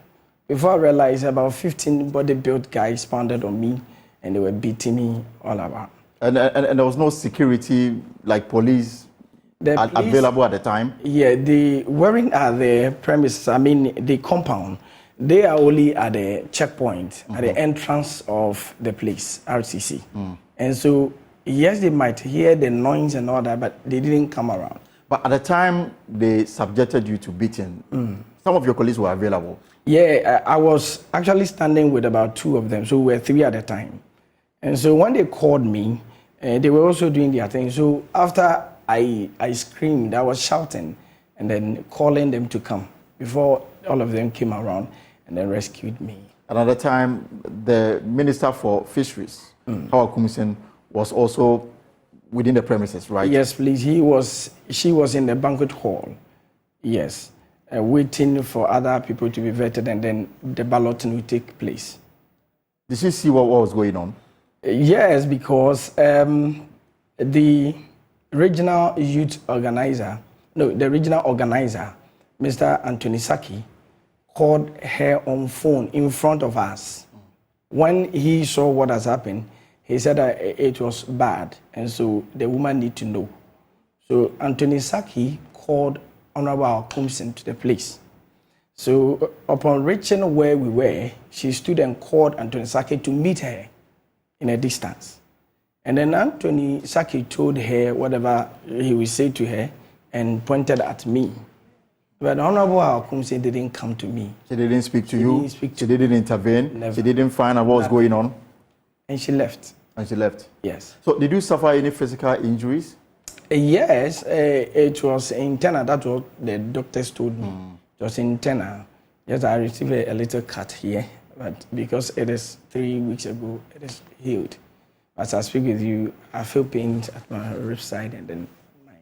Before I realized, about 15 body-built guys pounded on me and they were beating me all around. And there was no security, like police, available at the time? Yeah, the wearing at the premises, I mean the compound, they are only at the checkpoint, at the entrance of the place, RCC. And so, yes, they might hear the noise and all that, but they didn't come around. But at the time they subjected you to beating, some of your colleagues were available? Yeah, I was actually standing with about 2 of them, so we were 3 at a time. And so when they called me, they were also doing their thing. So after I screamed, I was shouting, and then calling them to come before all of them came around and then rescued me. Another time, the Minister for Fisheries, Howard Kumsin, was also within the premises, right? Yes, please. She was in the banquet hall. Yes, waiting for other people to be vetted, and then the balloting will take place. Did she see what was going on? Yes, because the regional organizer, Mr. Anthony Saki, called her on phone in front of us. When he saw what has happened, he said that it was bad, and so the woman need to know. So Anthony Saki called Honorable Kumsin to the place. So upon reaching where we were, she stood and called Anthony Saki to meet her in a distance. And then Anthony Saki told her whatever he would say to her and pointed at me. But Honorable Kumsin didn't come to me. She didn't speak to you? She didn't intervene? Never. She didn't find out what was going on? And she left. And she left? Yes. So did you suffer any physical injuries? Yes, it was internal. That's what the doctors told me. It was internal. Yes, I received a little cut here, but because it is 3 weeks ago, it is healed. As I speak with you, I feel pain at my rib side and then my...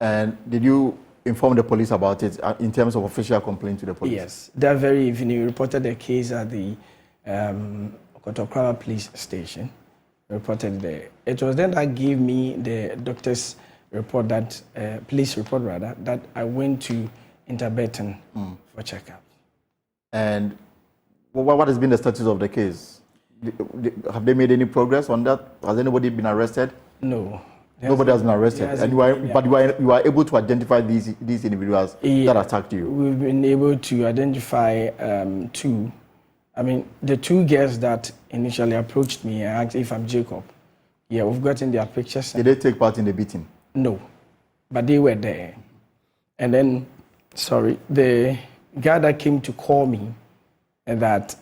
And did you inform the police about it in terms of official complaint to the police? Yes, that very evening we reported the case at the Kotokrawa police station. Reported there. It was then that gave me the doctor's report, that police report rather, that I went to Interbeton for checkup. And what has been the status of the case? Have they made any progress on that? Has anybody been arrested? No. Nobody has been arrested. And you are able to identify these individuals that attacked you? We've been able to identify 2. I mean, the 2 girls that initially approached me and asked if I'm Jacob. Yeah, we've gotten their pictures. Did they take part in the beating? No, but they were there. And then, sorry, the guy that came to call me, and that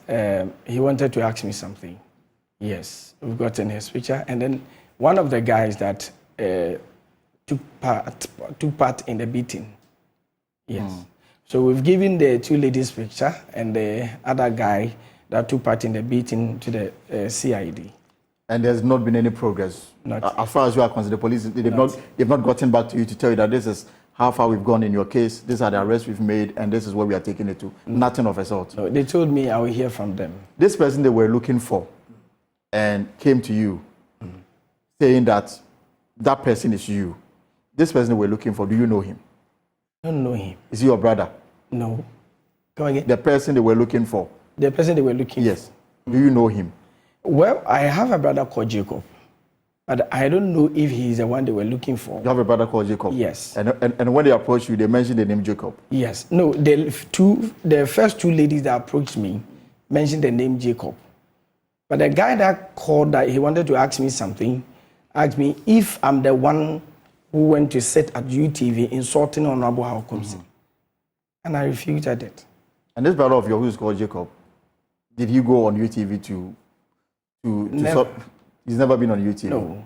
he wanted to ask me something. Yes, we've gotten his picture. And then one of the guys that took part in the beating. Yes. So we've given the two ladies' picture and the other guy that took part in the beating to the CID. And there's not been any progress. As far as you are concerned, the police, they've not gotten back to you to tell you that this is how far we've gone in your case, these are the arrests we've made, and this is where we are taking it to. Nothing of a sort. No, they told me I will hear from them. This person they were looking for and came to you saying that that person is you. This person they were looking for, do you know him? I don't know him. Is he your brother? No. Come again? The person they were looking for. The person they were looking for? Yes. Do you know him? Well, I have a brother called Jacob. But I don't know if he's the one they were looking for. You have a brother called Jacob? Yes. And when they approached you, they mentioned the name Jacob? Yes. No, the first two ladies that approached me mentioned the name Jacob. But the guy that called, that he wanted to ask me something, asked me if I'm the one who went to sit at UTV insulting Honorable Haukomsi. And I refuted it. And this brother of yours who is called Jacob, did he go on UTV to Never. He's never been on UTV? No.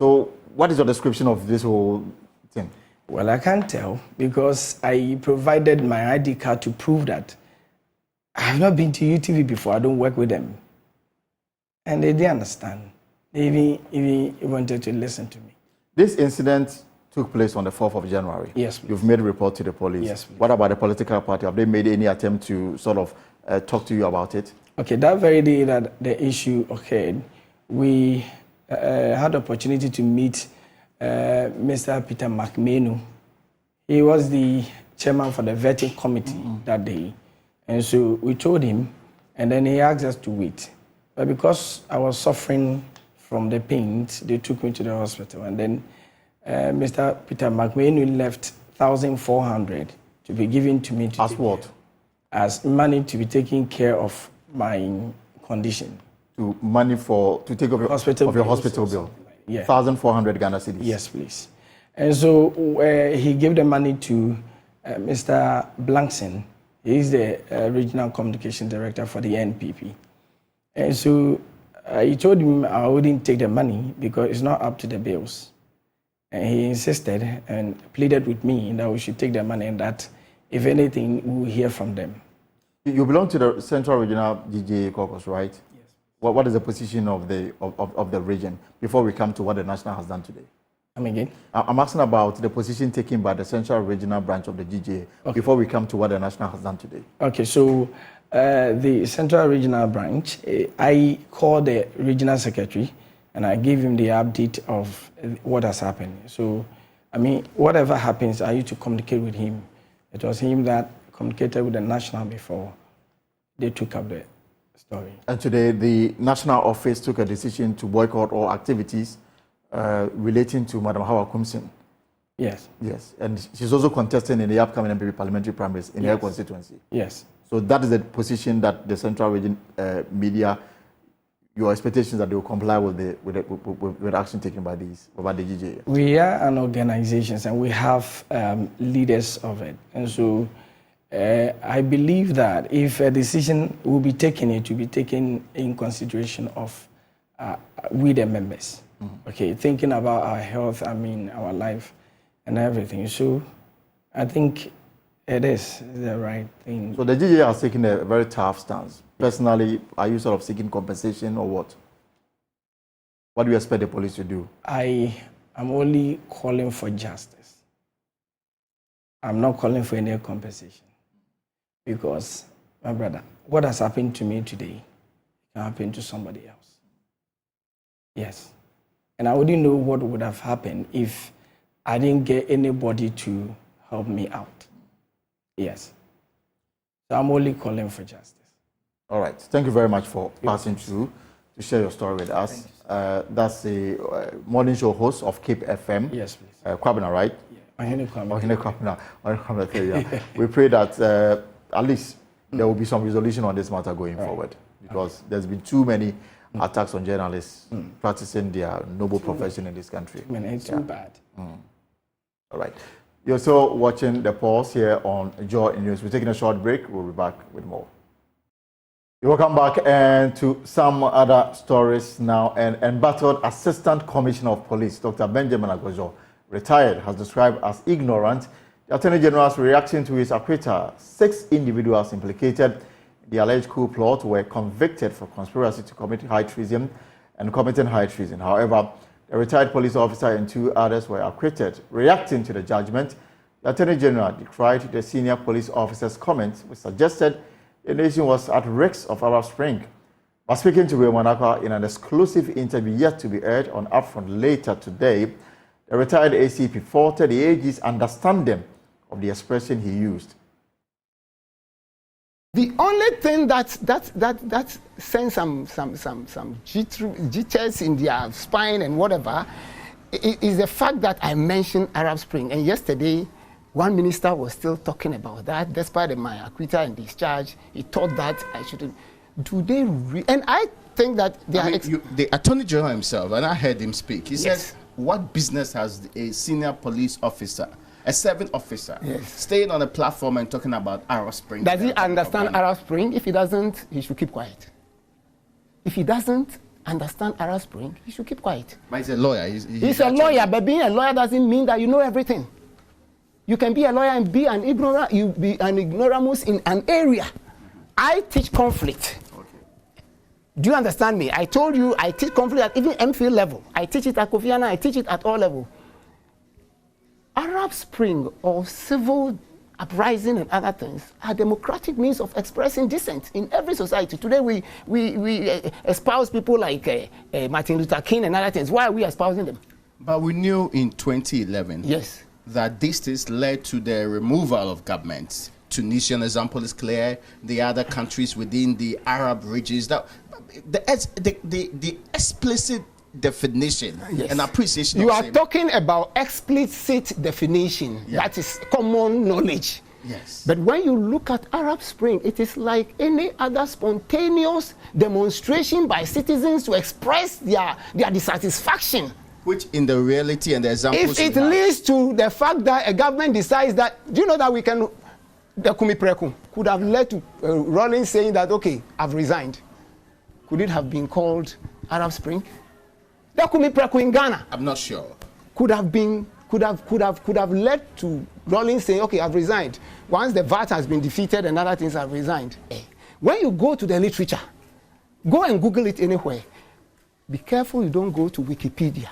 So what is your description of this whole thing? Well, I can't tell because I provided my ID card to prove that I have not been to UTV before. I don't work with them. And they didn't understand. They even wanted to listen to me. This incident took place on the 4th of January. Yes, please. You've made a report to the police. Yes, please. What about the political party? Have they made any attempt to sort of talk to you about it? Okay, that very day that the issue occurred, we had the opportunity to meet Mr. Peter McMenu. He was the chairman for the vetting committee that day. And so we told him, and then he asked us to wait. But because I was suffering from the pains, they took me to the hospital. And then Mr. Peter McMenu left 1,400 to be given to me. As what? As money to be taking care of my condition. Money to take up your hospital bill? Yeah. 1,400 Ghana cedis? Yes, please. And so he gave the money to Mr. Blankson. He's the regional communication director for the NPP. And so he told him I wouldn't take the money because it's not up to the bills. And he insisted and pleaded with me that we should take the money and that, if anything, we will hear from them. You belong to the Central Regional GJA caucus, right? Yes. What is the position of the region before we come to what the national has done today? Come again? I'm asking about the position taken by the Central Regional branch of the GJA before we come to what the national has done today. Okay, so the Central Regional branch, I called the regional secretary and I gave him the update of what has happened. So, I mean, whatever happens, I used to communicate with him. It was him that communicated with the national before they took up the story. And today, the national office took a decision to boycott all activities relating to Madam Hawa Kumsin. Yes. Yes, and she's also contesting in the upcoming MPP parliamentary primaries in her constituency. Yes. So that is the position that the Central Region media, your expectations that they will comply with the action taken by the GJA? We are an organization and we have leaders of it. And so I believe that if a decision will be taken, it will be taken in consideration of we the members. Okay, thinking about our health, our life and everything. So I think it is the right thing. So the GJA has taken a very tough stance. Personally, are you sort of seeking compensation or what? What do you expect the police to do? I am only calling for justice. I'm not calling for any compensation. Because, my brother, what has happened to me today can happen to somebody else. Yes. And I wouldn't know what would have happened if I didn't get anybody to help me out. Yes. So I'm only calling for justice. All right. Thank you very much for passing through to share your story with us. That's the morning show host of Cape FM. Yes, please. Kwabena, right? Yeah. We pray that at least there will be some resolution on this matter going forward, because there's been too many attacks on journalists practicing their noble profession in this country. It's too bad. All right. You're still watching The Pulse here on Joy News. We're taking a short break. We'll be back with more. Welcome back and to some other stories now. An embattled Assistant Commissioner of Police, Dr. Benjamin Agogo, retired, has described as ignorant the Attorney General's reaction to his acquittal. 6 individuals implicated in the alleged coup plot were convicted for conspiracy to commit high treason and committing high treason. However, a retired police officer and 2 others were acquitted. Reacting to the judgment, the Attorney General decried the senior police officer's comments, which suggested the nation was at risk of Arab Spring. But speaking to Ray Monaka in an exclusive interview yet to be aired on Upfront later today, the retired ACP faulted the AG's understanding of the expression he used. The only thing that sends some jitters in their spine and whatever is the fact that I mentioned Arab Spring. And yesterday, one minister was still talking about that, despite my acquittal and discharge. He thought that I shouldn't. Do they? And I think that they are. The Attorney General himself, and I heard him speak. He says, "What business has a senior police officer, a serving officer, staying on a platform and talking about Arab Spring?" Does he understand Arab Spring? If he doesn't, he should keep quiet. If he doesn't understand Arab Spring, he should keep quiet. But he's a lawyer. He's a lawyer, but being a lawyer doesn't mean that you know everything. You can be a lawyer and be an ignoramus in an area. I teach conflict. Okay. Do you understand me? I told you I teach conflict at even MPhil level. I teach it at Kofi Annan, I teach it at all level. Arab Spring or civil uprising and other things are democratic means of expressing dissent in every society. Today we espouse people like Martin Luther King and other things. Why are we espousing them? But we knew in 2011 that this has led to the removal of governments. Tunisian example is clear. The other countries within the Arab regions, that the explicit definition and appreciation. You are talking about explicit definition. That is common knowledge. Yes. But when you look at Arab Spring, it is like any other spontaneous demonstration by citizens to express their dissatisfaction. Which in the reality and the examples, if it leads to the fact that a government decides that, do you know that we can, the Kumi Preku could have led to Rawlings saying that, okay, I've resigned. Could it have been called Arab Spring? The Kumi Preku in Ghana, I'm not sure, could have led to Rawlings saying, okay, I've resigned. Once the VAT has been defeated and other things have resigned. When you go to the literature, go and Google it anywhere. Be careful you don't go to Wikipedia.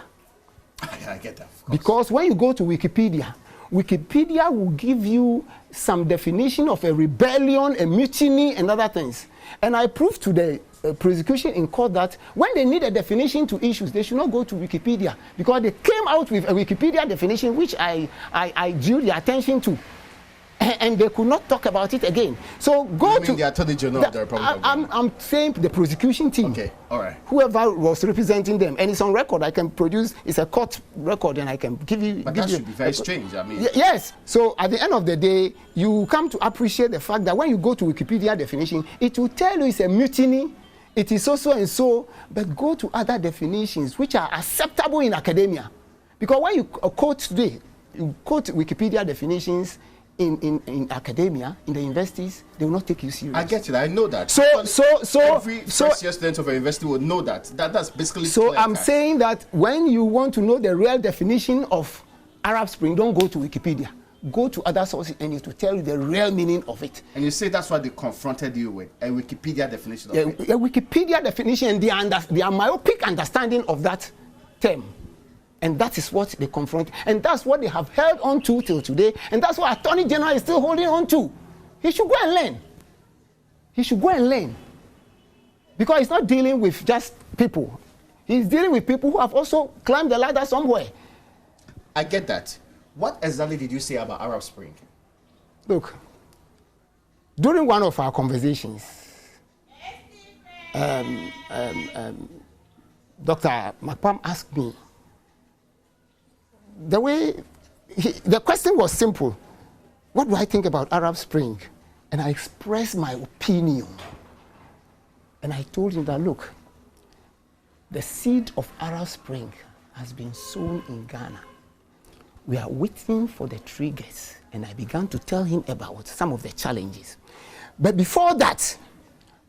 I get that. Because when you go to Wikipedia, Wikipedia will give you some definition of a rebellion, a mutiny, and other things. And I proved to the prosecution in court that when they need a definition to issues, they should not go to Wikipedia, because they came out with a Wikipedia definition which I drew the attention to. And they could not talk about it again. So go to the Attorney General of the Republic. I'm saying the prosecution team. Okay, all right. Whoever was representing them, and it's on record. I can produce. It's a court record, and I can give you. But that should be very strange. I mean. Yes. So at the end of the day, you come to appreciate the fact that when you go to Wikipedia definition, it will tell you it's a mutiny. It is so and so. But go to other definitions which are acceptable in academia, because when you quote today, you quote Wikipedia definitions. In academia, in the universities, they will not take you serious. I get it. I know that. So every first-year student of a university would know that. That's basically. So I'm saying that when you want to know the real definition of Arab Spring, don't go to Wikipedia. Go to other sources and it will tell you the real meaning of it. And you say that's what they confronted you with, a Wikipedia definition of it. A Wikipedia definition, their myopic understanding of that term. And that is what they confront. And that's what they have held on to till today. And that's what Attorney General is still holding on to. He should go and learn. He should go and learn. Because he's not dealing with just people. He's dealing with people who have also climbed the ladder somewhere. I get that. What exactly did you say about Arab Spring? Look, during one of our conversations, Dr. McPam asked me, the question was simple. What do I think about Arab Spring? And I expressed my opinion. And I told him that, look, the seed of Arab Spring has been sown in Ghana. We are waiting for the triggers. And I began to tell him about some of the challenges. But before that,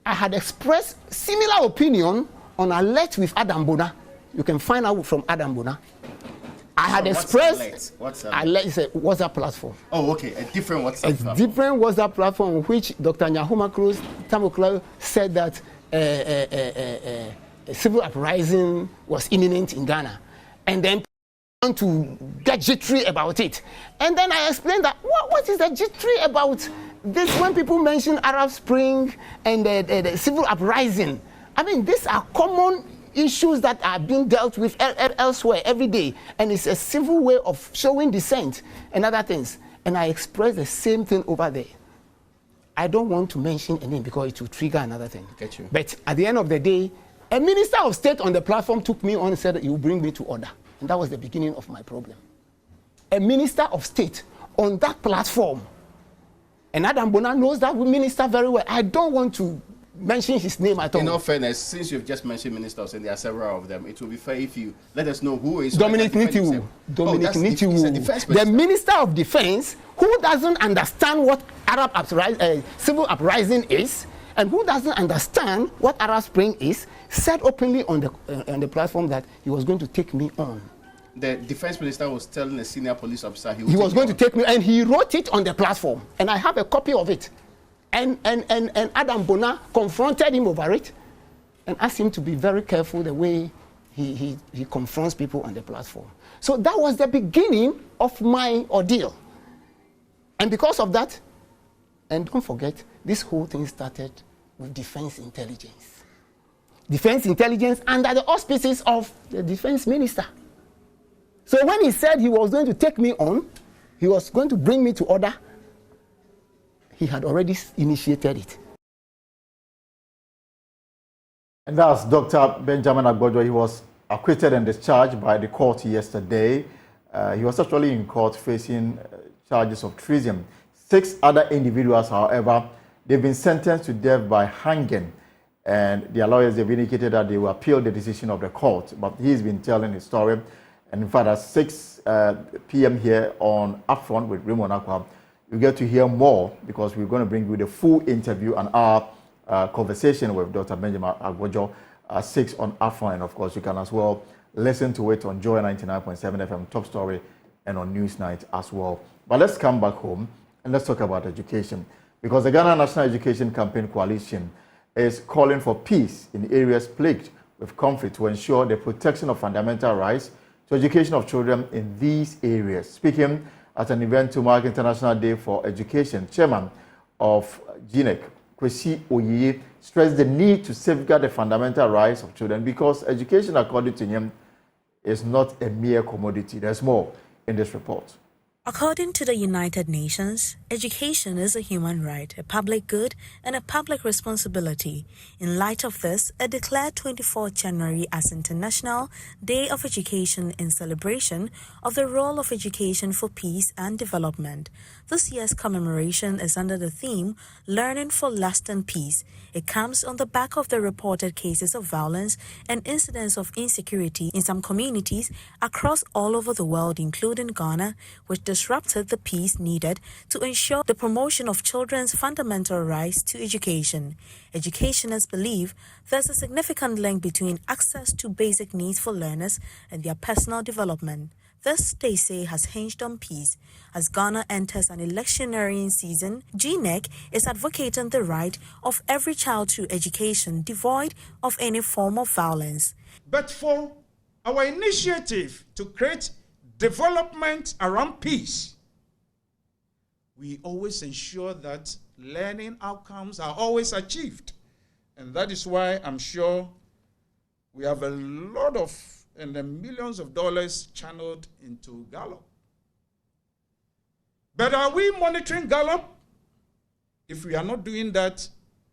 I had expressed similar opinion on Alert with Adam Bona. You can find out from Adam Bona. I had expressed Alert is a WhatsApp platform. Oh, okay, a different WhatsApp platform. A different WhatsApp platform in which Dr. Nyahuma Cruz Tamokla said that civil uprising was imminent in Ghana. And then to get jittery about it. And then I explained that what is the jittery about this when people mention Arab Spring and the civil uprising? I mean, these are common issues that are being dealt with elsewhere every day, and it's a civil way of showing dissent and other things. And I expressed the same thing over there. I don't want to mention a name because it will trigger another thing. Get you. But at the end of the day, a minister of state on the platform took me on and said, "You will bring me to order." And that was the beginning of my problem. A minister of state on that platform. And Adam Bona knows that minister very well. I don't want to mention his name at all. In all fairness, since you've just mentioned ministers and there are several of them, it will be fair if you let us know who is Dominic Nitiwu. Dominic Nitiwu, the Minister of Defense, who doesn't understand what civil uprising is, and who doesn't understand what Arab Spring is, said openly on the platform that he was going to take me on. The defense minister was telling a senior police officer he was going to take me, and he wrote it on the platform, and I have a copy of it. And Adam Bona confronted him over it and asked him to be very careful the way he confronts people on the platform. So that was the beginning of my ordeal. And because of that, and don't forget, this whole thing started with defense intelligence. Defense intelligence under the auspices of the defense minister. So when he said he was going to take me on, he was going to bring me to order, he had already initiated it. And that's Dr. Benjamin Agbojo. He was acquitted and discharged by the court yesterday. He was actually in court facing charges of treason. 6 other individuals, however, they've been sentenced to death by hanging. And their lawyers have indicated that they will appeal the decision of the court. But he's been telling his story. And in fact, at 6 p.m. here on Upfront with Raymond Akwa, you get to hear more because we're going to bring you the full interview and our conversation with Dr. Benjamin Agbojo at 6 on Upfront. And of course, you can as well listen to it on Joy 99.7 FM Top Story and on Newsnight as well. But let's come back home and let's talk about education. Because the Ghana National Education Campaign Coalition is calling for peace in areas plagued with conflict to ensure the protection of fundamental rights to education of children in these areas. Speaking at an event to mark International Day for Education, Chairman of GNEC, Kwesi Oyiye, stressed the need to safeguard the fundamental rights of children because education, according to him, is not a mere commodity. There's more in this report. According to the United Nations, education is a human right, a public good, and a public responsibility. In light of this, it declared 24 January as International Day of Education in celebration of the role of education for peace and development. This year's commemoration is under the theme, Learning for Lasting Peace. It comes on the back of the reported cases of violence and incidents of insecurity in some communities across all over the world, including Ghana, which disrupted the peace needed to ensure the promotion of children's fundamental rights to education. Educationists believe there's a significant link between access to basic needs for learners and their personal development. This, they say, has hinged on peace. As Ghana enters an electioneering season, GNEC is advocating the right of every child to education devoid of any form of violence. But for our initiative to create development around peace, we always ensure that learning outcomes are always achieved. And that is why I'm sure we have a lot of and the millions of dollars channeled into Gallup. But are we monitoring Gallup? If we are not doing that,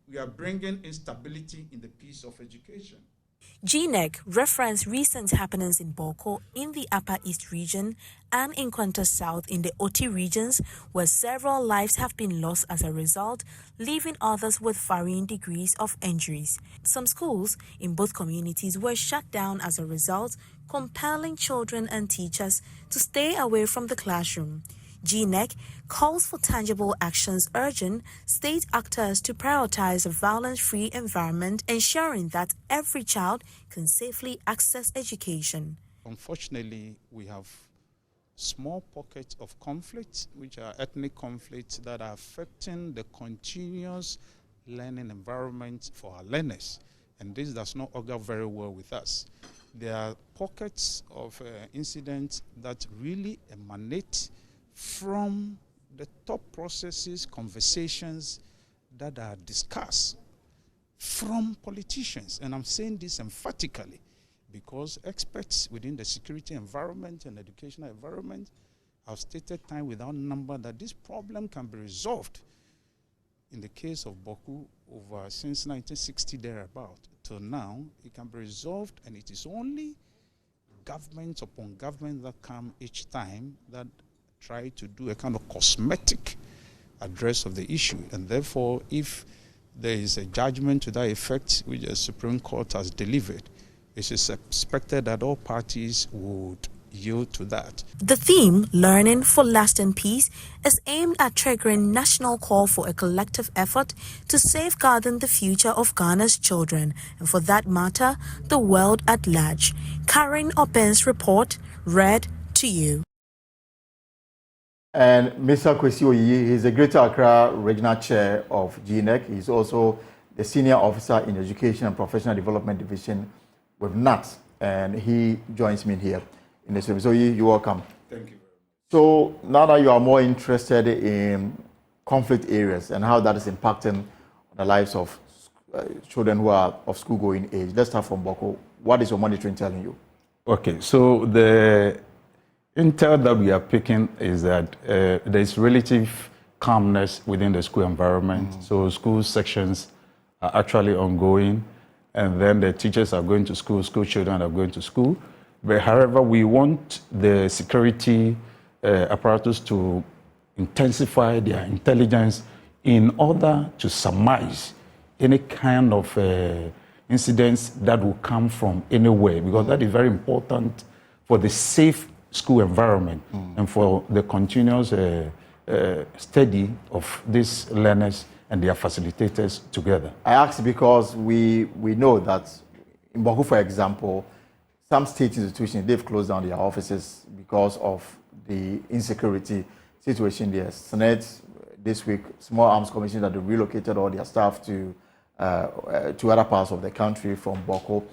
we are bringing instability in the peace of education. GNEC referenced recent happenings in Boko in the Upper East region and in Kwanta South in the Oti regions, where several lives have been lost as a result, leaving others with varying degrees of injuries. Some schools in both communities were shut down as a result, compelling children and teachers to stay away from the classroom. GNEC calls for tangible actions, urging state actors to prioritize a violence-free environment, ensuring that every child can safely access education. Unfortunately, we have small pockets of conflict, which are ethnic conflicts that are affecting the continuous learning environment for our learners. And this does not augur very well with us. There are pockets of incidents that really emanate from the top processes, conversations that are discussed from politicians. And I'm saying this emphatically because experts within the security environment and educational environment have stated time without number that this problem can be resolved. In the case of Boku, over since 1960 thereabout till now, it can be resolved, and it is only government upon government that come each time that try to do a kind of cosmetic address of the issue. And therefore, if there is a judgment to that effect which the Supreme Court has delivered, it is expected that all parties would yield to that. The theme, Learning for Lasting Peace, is aimed at triggering national call for a collective effort to safeguarding the future of Ghana's children, and for that matter, the world at large. Karen Oben's report, read to you. And Mr. Kwesi Oyiyi, he's the Greater Accra Regional Chair of GNEC. He's also the Senior Officer in Education and Professional Development Division with NAT, and he joins me here in this room. So you're welcome. Thank you very much. So now that you are more interested in conflict areas and how that is impacting the lives of children who are of school-going age, let's start from Boko. What is your monitoring telling you? Okay, so the intel that we are picking is that there is relative calmness within the school environment. Mm-hmm. So school sections are actually ongoing, and then the teachers are going to school, school children are going to school. But however, we want the security apparatus to intensify their intelligence in order to surmise any kind of incidents that will come from anywhere, because that is very important for the safe school environment and for the continuous study of these learners and their facilitators together. I ask because we know that in Boko, for example, some state institutions, they've closed down their offices because of the insecurity situation there. Senate this week, Small Arms Commission, that they relocated all their staff to other parts of the country from Boko.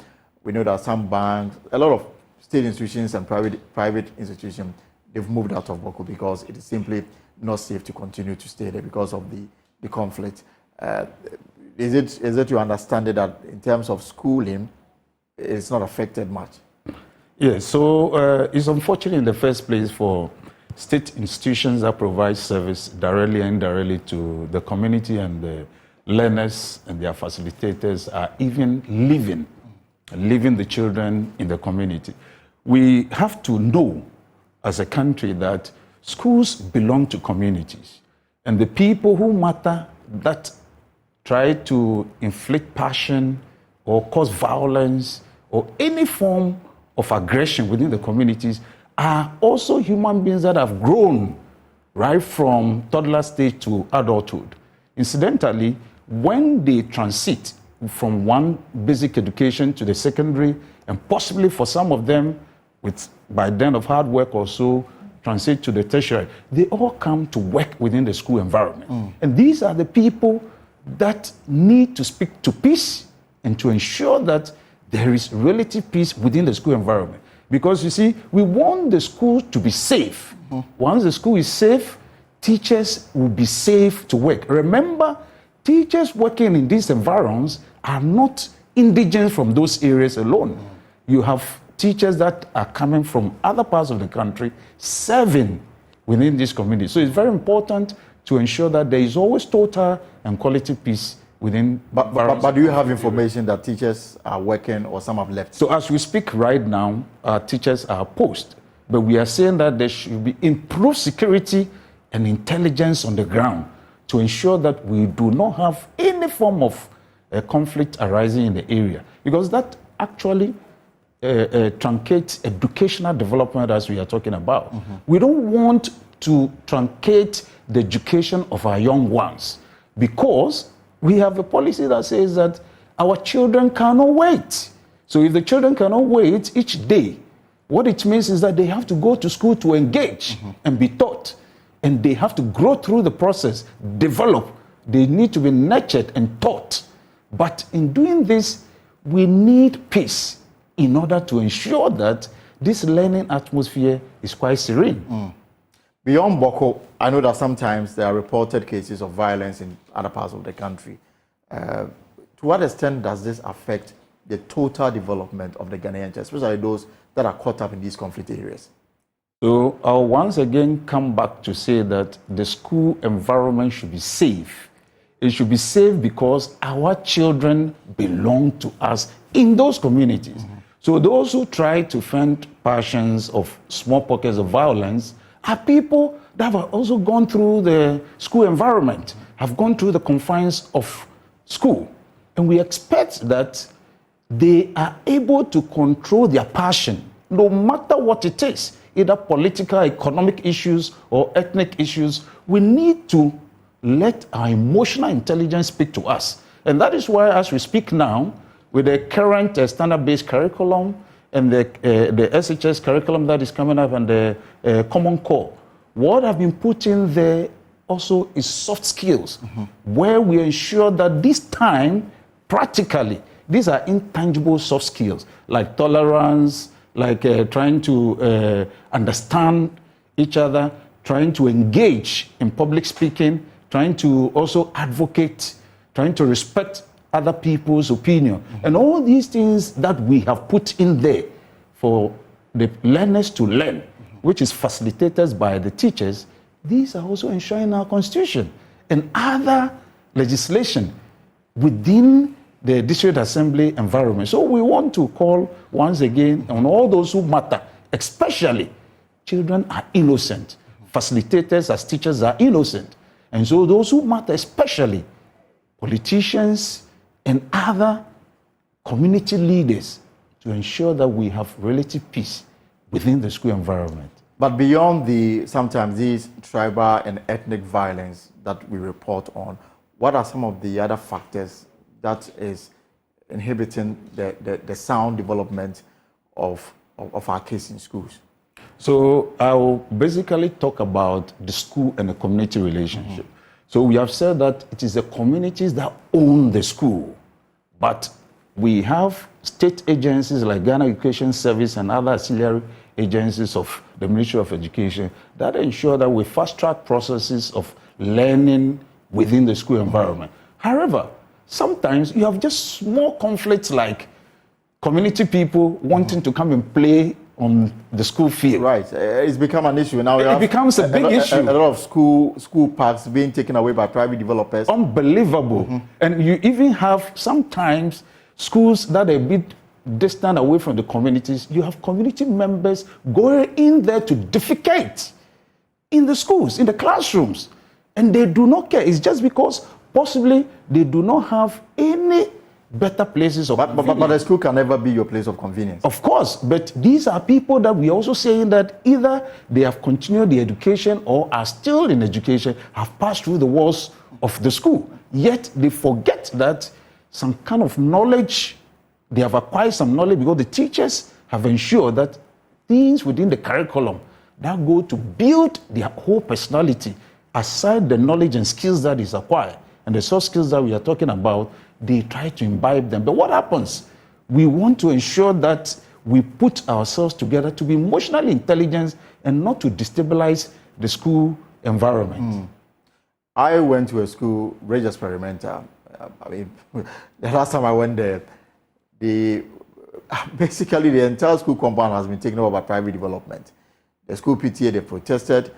We know that some banks, a lot of state institutions and private institutions, they've moved out of Boko because it is simply not safe to continue to stay there because of the conflict. Is it your understanding that in terms of schooling, it's not affected much? Yes, so it's unfortunate in the first place for state institutions that provide service directly and indirectly to the community, and the learners and their facilitators are even leaving the children in the community. We have to know as a country that schools belong to communities, and the people who matter that try to inflict passion or cause violence or any form of aggression within the communities are also human beings that have grown right from toddler stage to adulthood. Incidentally, when they transit from one basic education to the secondary, and possibly for some of them, by the end of hard work or so, transit to the tertiary, they all come to work within the school environment. And these are the people that need to speak to peace and to ensure that there is relative peace within the school environment. Because you see, we want the school to be safe. Once the school is safe, teachers will be safe to work. Remember, teachers working in these environments are not indigenous from those areas alone. You have teachers that are coming from other parts of the country serving within this community. So it's very important to ensure that there is always total and quality peace within. But do you have information that teachers are working or some have left? So as we speak right now, our teachers are post, but we are saying that there should be improved security and intelligence on the ground to ensure that we do not have any form of conflict arising in the area, because that actually truncates educational development as we are talking about. Mm-hmm. We don't want to truncate the education of our young ones, because we have a policy that says that our children cannot wait. So if the children cannot wait each day, what it means is that they have to go to school to engage and be taught. And they have to grow through the process, develop. They need to be nurtured and taught. But in doing this, we need peace in order to ensure that this learning atmosphere is quite serene. Mm. Beyond Boko, I know that sometimes there are reported cases of violence in other parts of the country. To what extent does this affect the total development of the Ghanaians, especially those that are caught up in these conflict areas? So I'll once again come back to say that the school environment should be safe. It should be safe because our children belong to us in those communities. Mm-hmm. So those who try to fend passions of small pockets of violence are people that have also gone through the school environment, have gone through the confines of school. And we expect that they are able to control their passion, no matter what it is. Either political, economic issues, or ethnic issues. We need to let our emotional intelligence speak to us. And that is why, as we speak now, with the current standard-based curriculum and the SHS curriculum that is coming up and the Common Core, what have been put in there also is soft skills, where we ensure that this time, practically, these are intangible soft skills, like tolerance, like trying to understand each other, trying to engage in public speaking, trying to also advocate, trying to respect other people's opinion. And all these things that we have put in there for the learners to learn, which is facilitated by the teachers, these are also enshrined in our constitution and other legislation within the district assembly environment. So we want to call once again on all those who matter, especially children are innocent. Facilitators as teachers are innocent. And so those who matter, especially politicians and other community leaders, to ensure that we have relative peace within the school environment. But beyond sometimes these tribal and ethnic violence that we report on, what are some of the other factors that is inhibiting the sound development of our kids in schools? So I'll basically talk about the school and the community relationship. So we have said that it is the communities that own the school, but we have state agencies like Ghana Education Service and other auxiliary agencies of the Ministry of Education that ensure that we fast-track processes of learning within the school environment. However, sometimes you have just small conflicts like community people wanting to come and play on the school field. Right. It's become an issue now. It becomes a big issue. A lot of school parks being taken away by private developers. Unbelievable. And you even have sometimes schools that are a bit distant away from the communities. You have community members going in there to defecate in the schools, in the classrooms. And they do not care. It's just because possibly they do not have any better places of convenience. But the school can never be your place of convenience. Of course, but these are people that we are also saying that either they have continued the education or are still in education, have passed through the walls of the school. Yet they forget that some kind of knowledge, they have acquired some knowledge because the teachers have ensured that things within the curriculum that go to build their whole personality, aside the knowledge and skills that is acquired, and the soft skills that we are talking about, they try to imbibe them. But what happens? We want to ensure that we put ourselves together to be emotionally intelligent and not to destabilize the school environment. I went to a school, Rage Experimental. The last time I went there, basically the entire school compound has been taken over by private development. The school PTA, they protested.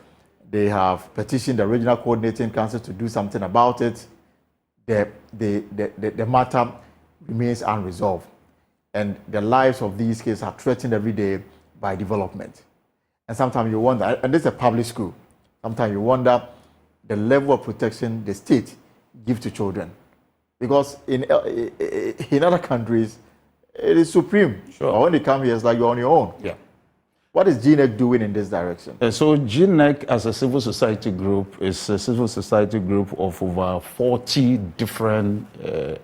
They have petitioned the regional coordinating council to do something about it. the matter remains unresolved. And the lives of these kids are threatened every day by development. And sometimes you wonder, and this is a public school, sometimes you wonder the level of protection the state gives to children. Because in other countries, it is supreme. Sure. But when they come here, it's like you're on your own. Yeah. What is GNEC doing in this direction? So GNEC, as a civil society group, is a civil society group of over 40 different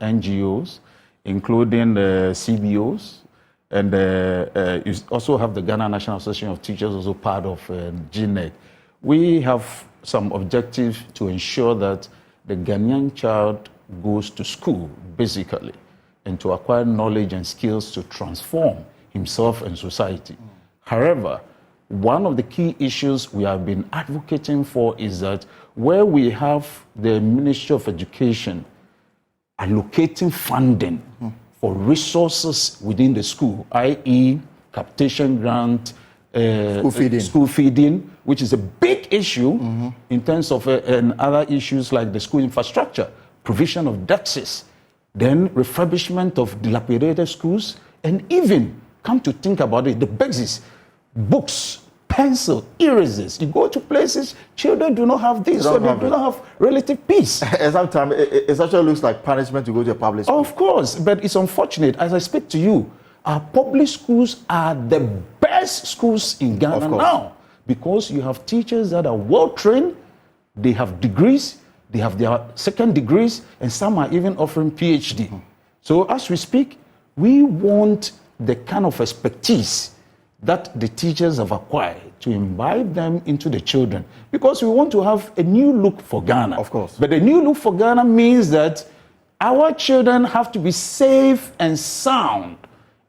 NGOs, including the CBOs, and you also have the Ghana National Association of Teachers, also part of GNEC. We have some objectives to ensure that the Ghanaian child goes to school, basically, and to acquire knowledge and skills to transform himself and society. However, one of the key issues we have been advocating for is that where we have the Ministry of Education allocating funding for resources within the school, i.e. capitation grant, school feeding, which is a big issue in terms of and other issues like the school infrastructure, provision of DEXs, then refurbishment of dilapidated schools, and even, come to think about it, the basics, books, pencil, erasers. You go to places, children do not have this, so they do not have relative peace. And sometimes it actually looks like punishment to go to a public school. Of course, but it's unfortunate. As I speak to you, our public schools are the best schools in Ghana now, because you have teachers that are well trained, they have degrees, they have their second degrees, and some are even offering PhD. So as we speak, we want the kind of expertise that the teachers have acquired to imbibe them into the children, because we want to have a new look for Ghana. Of course. But the new look for Ghana means that our children have to be safe and sound,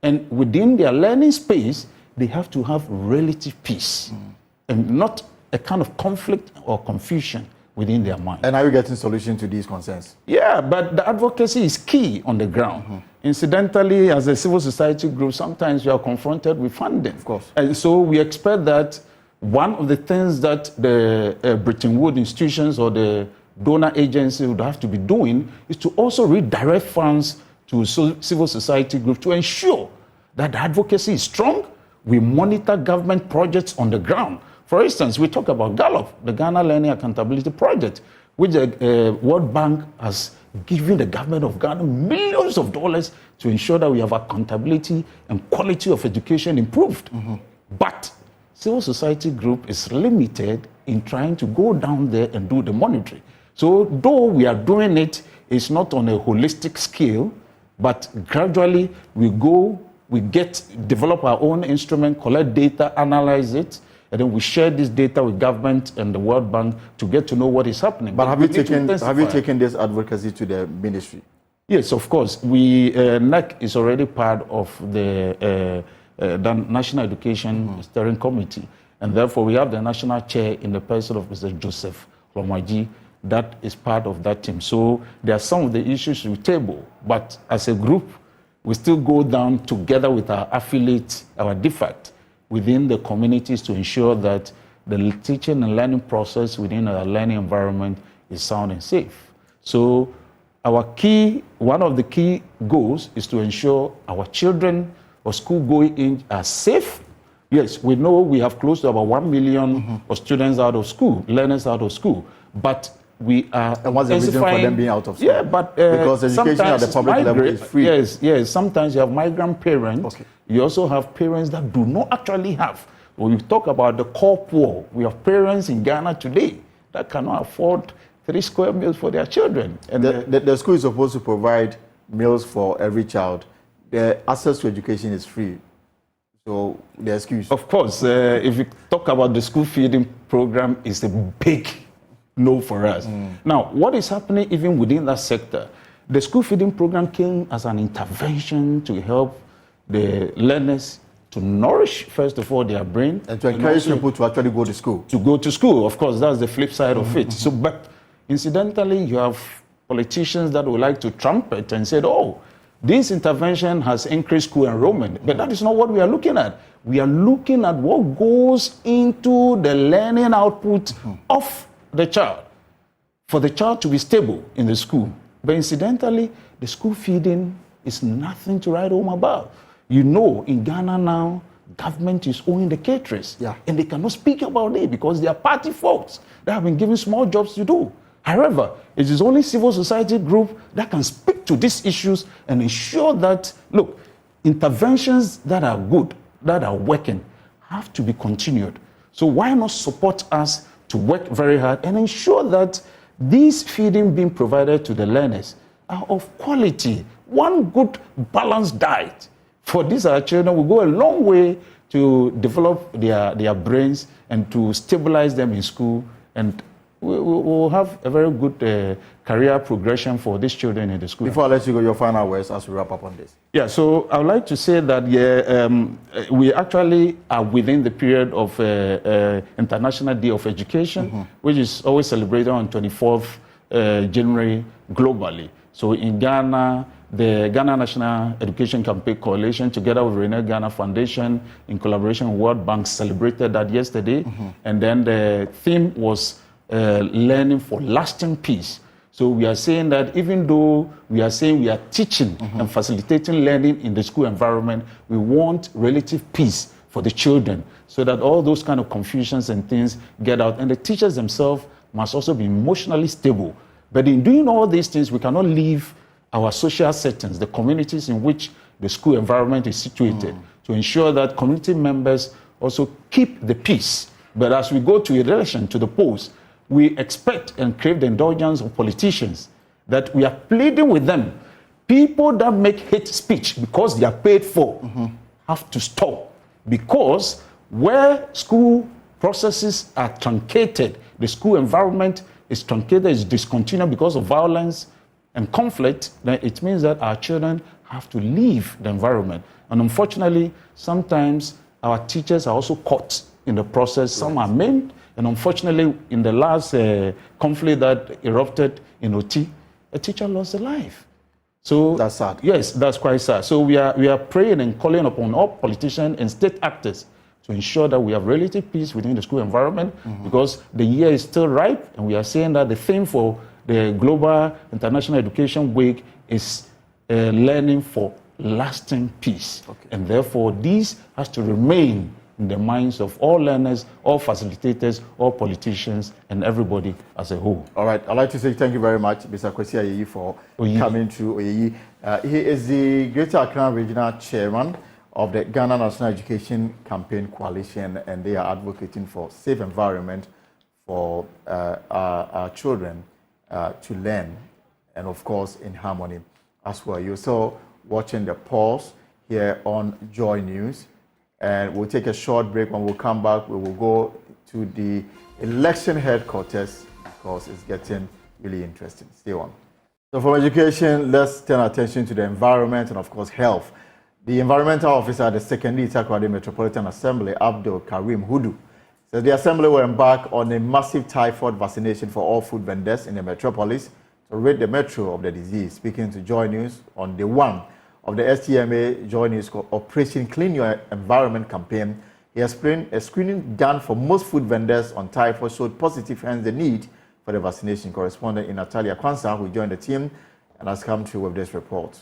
and within their learning space, they have to have relative peace and not a kind of conflict or confusion within their mind. And are you getting solution to these concerns? Yeah, but the advocacy is key on the ground. Incidentally, as a civil society group, sometimes we are confronted with funding. Of course. And so we expect that one of the things that the Bretton Woods institutions or the donor agency would have to be doing is to also redirect funds to civil society groups to ensure that the advocacy is strong. We monitor government projects on the ground. For instance, we talk about GALLOP, the Ghana Learning Accountability Project, which the World Bank has given the government of Ghana millions of dollars to ensure that we have accountability and quality of education improved. But civil society group is limited in trying to go down there and do the monitoring. So though we are doing it, it's not on a holistic scale, but gradually we develop our own instrument, collect data, analyze it, and then we share this data with government and the World Bank to get to know what is happening. But have you taken this advocacy to the ministry? Yes, of course. NEC is already part of the National Education Steering Committee, and therefore we have the national chair in the person of Mr. Joseph Lomaji that is part of that team. So there are some of the issues we table, but as a group, we still go down together with our affiliates, our DFACT, within the communities to ensure that the teaching and learning process within our learning environment is sound and safe. So one of the key goals is to ensure our children or school going in are safe. Yes, we know we have close to about 1 million of students out of school, learners out of school, but we are and what's the reason for them being out of school? Yeah, but because education at the public level is free. Yes. Sometimes you have migrant parents. Okay. You also have parents that do not actually have. When we talk about the core poor, we have parents in Ghana today that cannot afford 3 square meals for their children. And the school is supposed to provide meals for every child. The access to education is free. So the excuse. Of course, if you talk about the school feeding program, it's a big no for us. Now, what is happening even within that sector? The school feeding program came as an intervention to help the learners to nourish, first of all, their brain. And to encourage people to actually go to school. To go to school, of course, that's the flip side of it. So, but incidentally, you have politicians that would like to trumpet and say, oh, this intervention has increased school enrollment. But that is not what we are looking at. We are looking at what goes into the learning output of the child. For the child to be stable in the school, But incidentally, the school feeding is nothing to write home about. You know, in Ghana now, government is owning the caterers. Yeah. And they cannot speak about it because they are party folks that have been given small jobs to do. However, it is only civil society group that can speak to these issues and ensure that, look, interventions that are good, that are working, have to be continued. So why not support us to work very hard and ensure that these feeding being provided to the learners are of quality, one good balanced diet. For these our children will go a long way to develop their brains and to stabilize them in school, and we'll have a very good career progression for these children in the school. Before I let you go, your final words as we wrap up on this. Yeah, so I would like to say that we actually are within the period of International Day of Education, which is always celebrated on 24th January globally. So in Ghana, the Ghana National Education Campaign Coalition, together with Renee Ghana Foundation, in collaboration with World Bank, celebrated that yesterday. And then the theme was learning for lasting peace. So we are saying that even though we are saying we are teaching and facilitating learning in the school environment, we want relative peace for the children so that all those kind of confusions and things get out. And the teachers themselves must also be emotionally stable. But in doing all these things, we cannot leave our social settings, the communities in which the school environment is situated, to ensure that community members also keep the peace. But as we go to election, to the polls, we expect and crave the indulgence of politicians, that we are pleading with them. People that make hate speech because they are paid for have to stop. Because where school processes are truncated, the school environment is truncated, is discontinued because of violence and conflict, then it means that our children have to leave the environment. And unfortunately, sometimes our teachers are also caught in the process. Some are maimed. And unfortunately, in the last conflict that erupted in OT, a teacher lost their life. So that's sad. Yes, that's quite sad. So we are praying and calling upon all politicians and state actors to ensure that we have relative peace within the school environment, because the year is still ripe, and we are saying that the theme for the Global International Education Week is learning for lasting peace. And therefore, this has to remain in the minds of all learners, all facilitators, all politicians, and everybody as a whole. All right, I'd like to say thank you very much, Mr. Kwesi Ayeyi, for coming to Oyeyi. He is the Greater Accra Regional Chairman of the Ghana National Education Campaign Coalition, and they are advocating for safe environment for our children to learn, and of course in harmony as well. You're also watching the polls here on Joy News, and we'll take a short break. When we'll come back, we will go to the election headquarters because it's getting really interesting. Stay on. So from education, let's turn our attention to the environment and of course health. The environmental officer at the secondary Itakoradi Metropolitan Assembly, Abdul Karim Hudu, says the assembly will embark on a massive typhoid vaccination for all food vendors in the metropolis to rid the metro of the disease. Speaking to Joy News on day one of the STMA Joy News Operation Clean Your Environment campaign, he explained a screening done for most food vendors on typhoid showed positive, hence the need for the vaccination. Correspondent Natalia Kwanzaa, who joined the team and has come through with this report.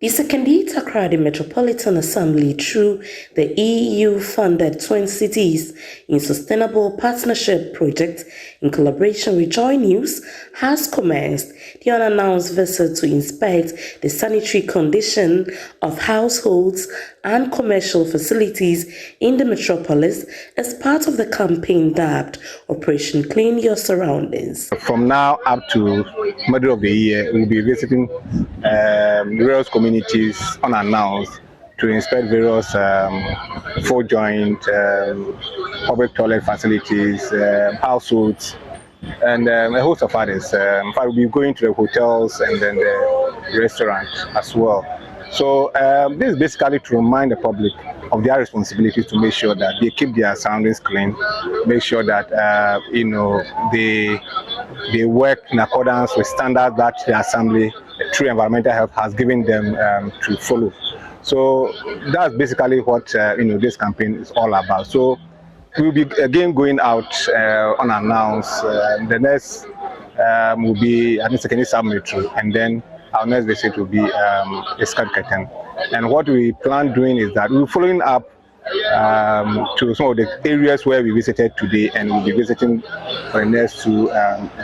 The secondary Itakoradi Metropolitan Assembly, through the EU-funded Twin Cities in Sustainable Partnership project in collaboration with Joy News, has commenced the unannounced visit to inspect the sanitary condition of households and commercial facilities in the metropolis as part of the campaign dubbed Operation Clean Your Surroundings. From now up to middle of the year, we'll be visiting various communities unannounced to inspect various food joint, public toilet facilities, households, and a host of others. In fact, we'll be going to the hotels and then the restaurants as well. So this is basically to remind the public of their responsibilities to make sure that they keep their surroundings clean, make sure that they work in accordance with standards that the Assembly, through environmental health, has given them to follow. So that's basically what this campaign is all about. So we'll be again going out unannounced. The next will be at the secondary sub-metro, and then our next visit will be Escad-Ketem. And what we plan doing is that we're following up to some of the areas where we visited today, and we'll be visiting for the next two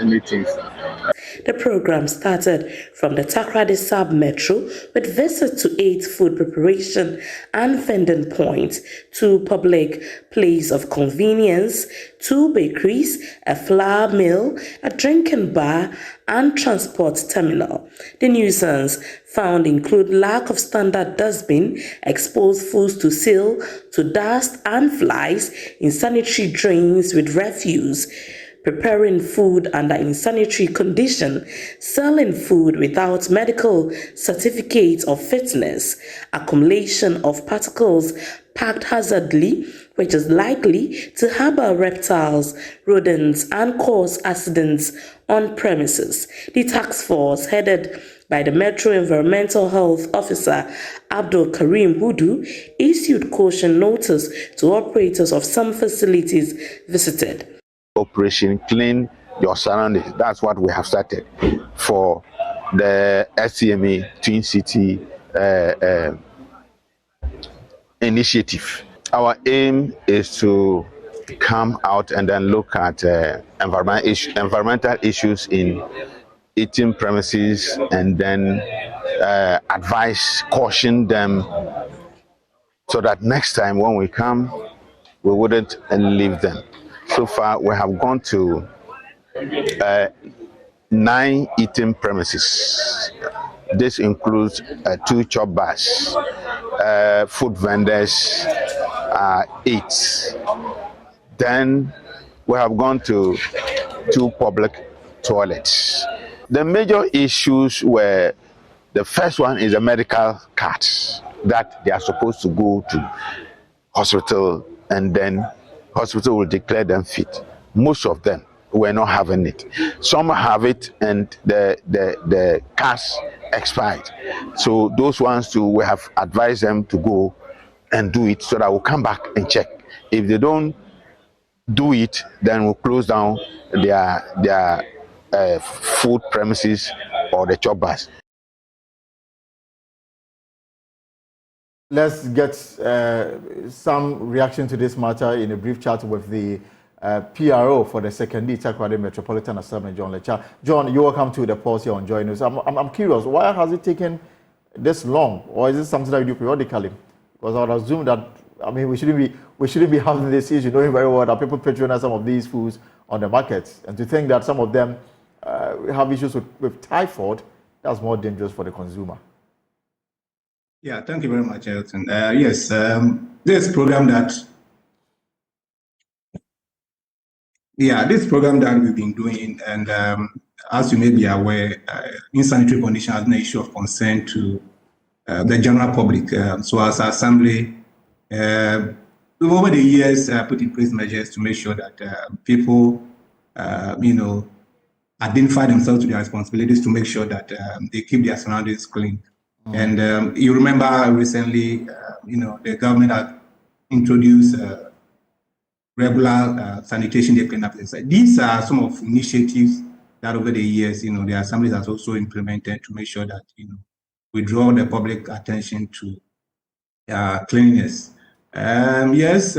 meetings. The program started from the Takoradi sub-metro with visits to 8 food preparation and vending points, 2 public places of convenience, 2 bakeries, a flour mill, a drinking bar, and transport terminal. The nuisance found include lack of standard dustbin, exposed foods to silt, to dust and flies in sanitary drains with refuse, preparing food under insanitary condition, selling food without medical certificate of fitness, accumulation of particles packed hazardly, which is likely to harbor reptiles, rodents, and cause accidents on premises. The task force, headed by the Metro Environmental Health Officer Abdul Karim Hudu, issued caution notice to operators of some facilities visited. Operation Clean Your Surroundings. That's what we have started for the SCMA Twin City initiative. Our aim is to come out and then look at environmental issues in eating premises, and then advise, caution them, so that next time when we come, we wouldn't leave them. So far, we have gone to 9 eating premises. This includes 2 chop bars, food vendors, 8. Then we have gone to 2 public toilets. The major issues were, the first one is the medical cards that they are supposed to go to hospital, and then hospital will declare them fit. Most of them were not having it. Some have it and the cards expired. So those ones too, we have advised them to go and do it, so that we'll come back and check. If they don't do it, then we'll close down their food premises or the chop bars. Let's get some reaction to this matter in a brief chat with the PRO for the secondary Takoradi Metropolitan Assembly, John Lecha. John, you're welcome to the pulse here on Joy News. I'm curious, why has it taken this long, or is it something that you do periodically? Because I would assume that, I mean, we shouldn't be having this issue, knowing very well that people patronize some of these foods on the markets, and to think that some of them have issues with typhoid, that's more dangerous for the consumer. Yeah, thank you very much, Elton. Yes, this program that we've been doing, and as you may be aware, insanitary condition has been an issue of concern to the general public. So as an assembly, we've over the years put in place measures to make sure that people, identify themselves to their responsibilities to make sure that they keep their surroundings clean. And you remember recently, the government had introduced regular sanitation day cleanup. These are some of initiatives that over the years, the assembly has also implemented to make sure that, we draw the public attention to cleanliness. Yes,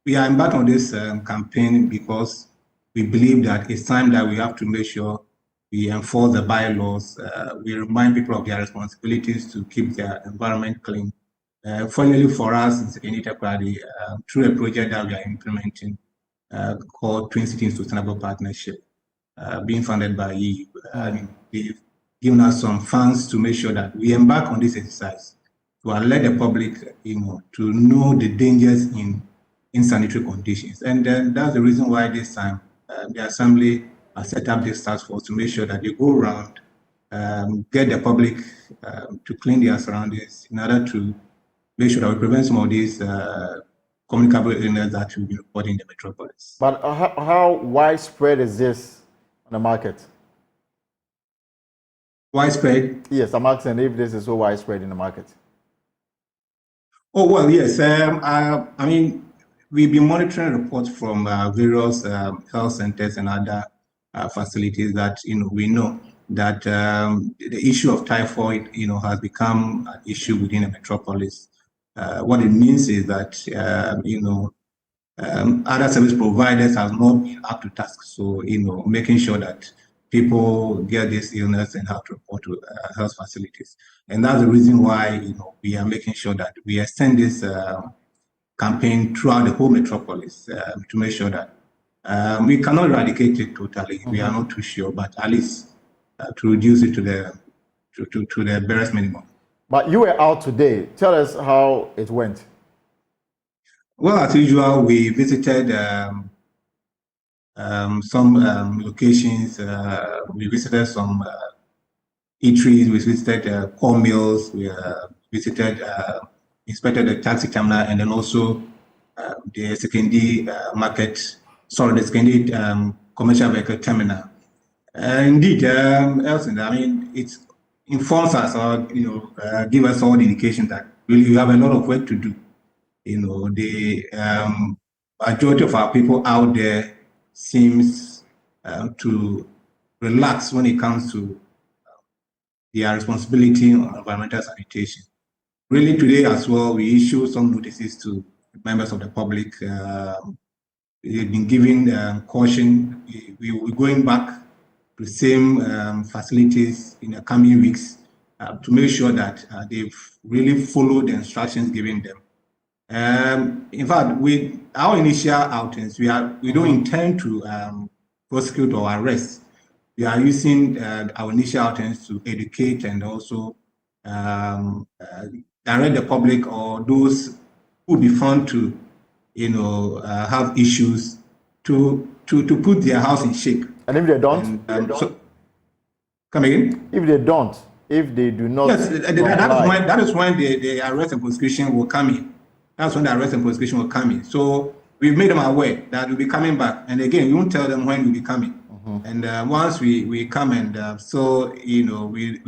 we are embarked on this campaign because we believe that it's time that we have to make sure we enforce the bylaws. We remind people of their responsibilities to keep their environment clean. Finally, for us in Takoradi, through a project that we are implementing called Twin Cities Sustainable Partnership, being funded by EU. They've given us some funds to make sure that we embark on this exercise to alert the public, to know the dangers in sanitary conditions. And that's the reason why this time the Assembly has set up this task force to make sure that they go around, get the public to clean their surroundings in order to make sure that we prevent some of these communicable illnesses that will be reported in the metropolis. But how widespread is this on the market? Widespread? Yes, I'm asking if this is so widespread in the market. Oh, well, yes. I mean, we've been monitoring reports from various health centers and other facilities that, we know that the issue of typhoid, has become an issue within a metropolis. What it means is that, other service providers have not been up to task. So, making sure that people get this illness and have to report to health facilities. And that's the reason why, we are making sure that we extend this campaign throughout the whole metropolis to make sure that we cannot eradicate it totally. We are not too sure, but at least to reduce it to the barest minimum. But you were out today. Tell us how it went. Well, as usual, we visited some locations. We visited some eateries. We visited cornmeals. We visited, inspected the taxi terminal, and then also the secondary market. Sorry, the secondary commercial vehicle terminal. Indeed, Elson, I mean, it informs us, or give us all the indication that really we have a lot of work to do. The majority of our people out there seems to relax when it comes to their responsibility on environmental sanitation. Really, today as well, we issue some notices to members of the public. We've been given caution. We're going back to the same facilities in the coming weeks to make sure that they've really followed the instructions given them. In fact, with our initial outings, we don't intend to prosecute or arrest. We are using our initial outings to educate and also direct the public or those who be found to, have issues to put their house in shape. And if they don't, come again. If they do not, yes, that is when the arrest and prosecution will come in. That's when the arrest and prosecution will come in. So we've made them aware that we'll be coming back. And again, we won't tell them when we'll be coming. And once we come and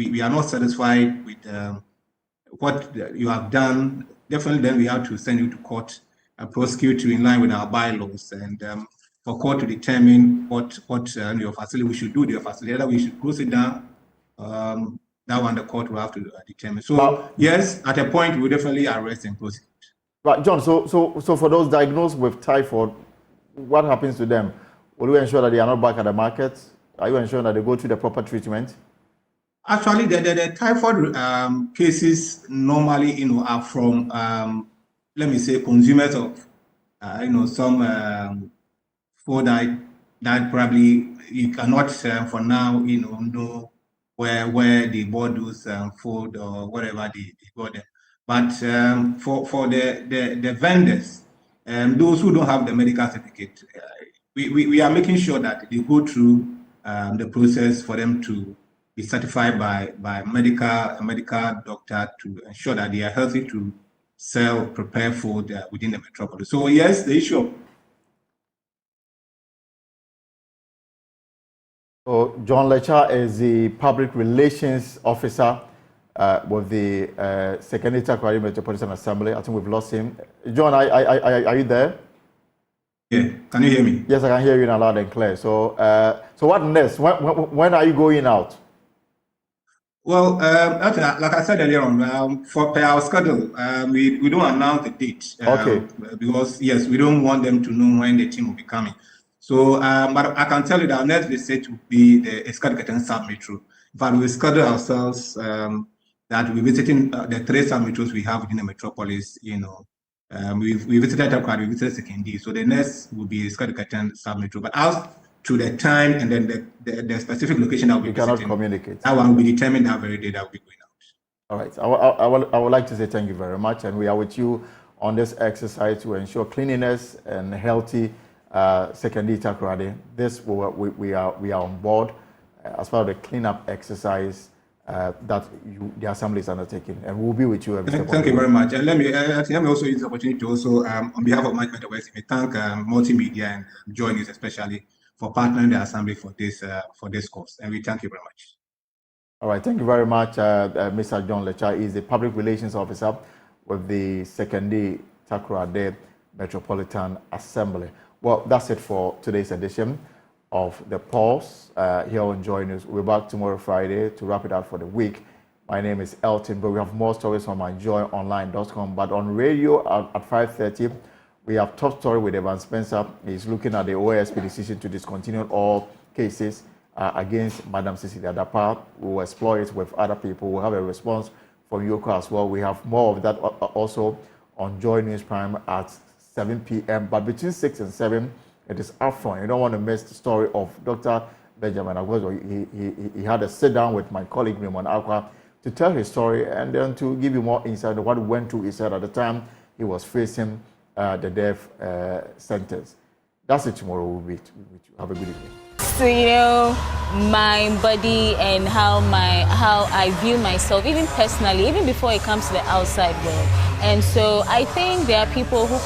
we are not satisfied with what you have done, definitely then we have to send you to court and prosecute you in line with our bylaws, and for court to determine what your facility we should do to your facility, whether we should close it down. That one the court will have to determine. So yes, at a point we definitely arrest and prosecute. Right, John. So for those diagnosed with typhoid, what happens to them? Will you ensure that they are not back at the market? Are you ensuring that they go through the proper treatment? Actually, the typhoid cases normally, are from, let me say, consumers of, some food that probably you cannot, for now, know where they bought those food or whatever they got them. But for the vendors, those who don't have the medical certificate, we are making sure that they go through the process for them to be certified by a medical doctor to ensure that they are healthy to sell prepared food within the metropolis. So yes, the issue of So John Lecha is the public relations officer with the Secondary Takoradi Metropolitan Assembly. I think we've lost him. John, are you there? Yeah, can you hear me? Yes, I can hear you now loud and clear. So what next? When are you going out? Well, like I said earlier on, for our schedule, we don't announce the date. Okay. Because yes, we don't want them to know when the team will be coming. So, but I can tell you that our next visit will be the Escadicatan sub-metro. In fact, we schedule ourselves that we're visiting the 3 sub-metros we have within the metropolis. We visited Takoradi, we visited Secondary. So the next will be Escadicatan sub-metro. But as to the time and then the specific location that we cannot communicate. That one will be determined that very day that will be going out. All right. I would like to say thank you very much, and we are with you on this exercise to ensure cleanliness and healthy Secondary Takoradi. This we are on board as far as the cleanup exercise that the assembly is undertaking, and we'll be with you every step. Thank you very much. And let me also use the opportunity to also on behalf of Management West, thank Multimedia and Joy News especially for partnering the assembly for this course, and we thank you very much. All right, thank you very much, Mr. John Lecha. He is the public relations officer with the Secondary Takoradi Metropolitan Assembly. Well, that's it for today's edition of the Pulse here on Joy News. We'll be back tomorrow, Friday, to wrap it up for the week. My name is Elton, but we have more stories on myjoyonline.com. But on radio at 5:30, we have top story with Evan Spencer. He's looking at the OSP decision to discontinue all cases against Madam Cecilia Dapaah. We will explore it with other people. We'll have a response from Yoko as well. We have more of that also on Joy News Prime at 7 p.m. But between 6 and 7, it is upfront. You don't want to miss the story of Dr. Benjamin Agogo. He had a sit down with my colleague Raymond Akwa to tell his story and then to give you more insight of what went through his head at the time he was facing the death sentence. That's it. Tomorrow we'll meet with you. Have a good evening. So, you know, my body and how I view myself, even personally, even before it comes to the outside world. And so I think there are people who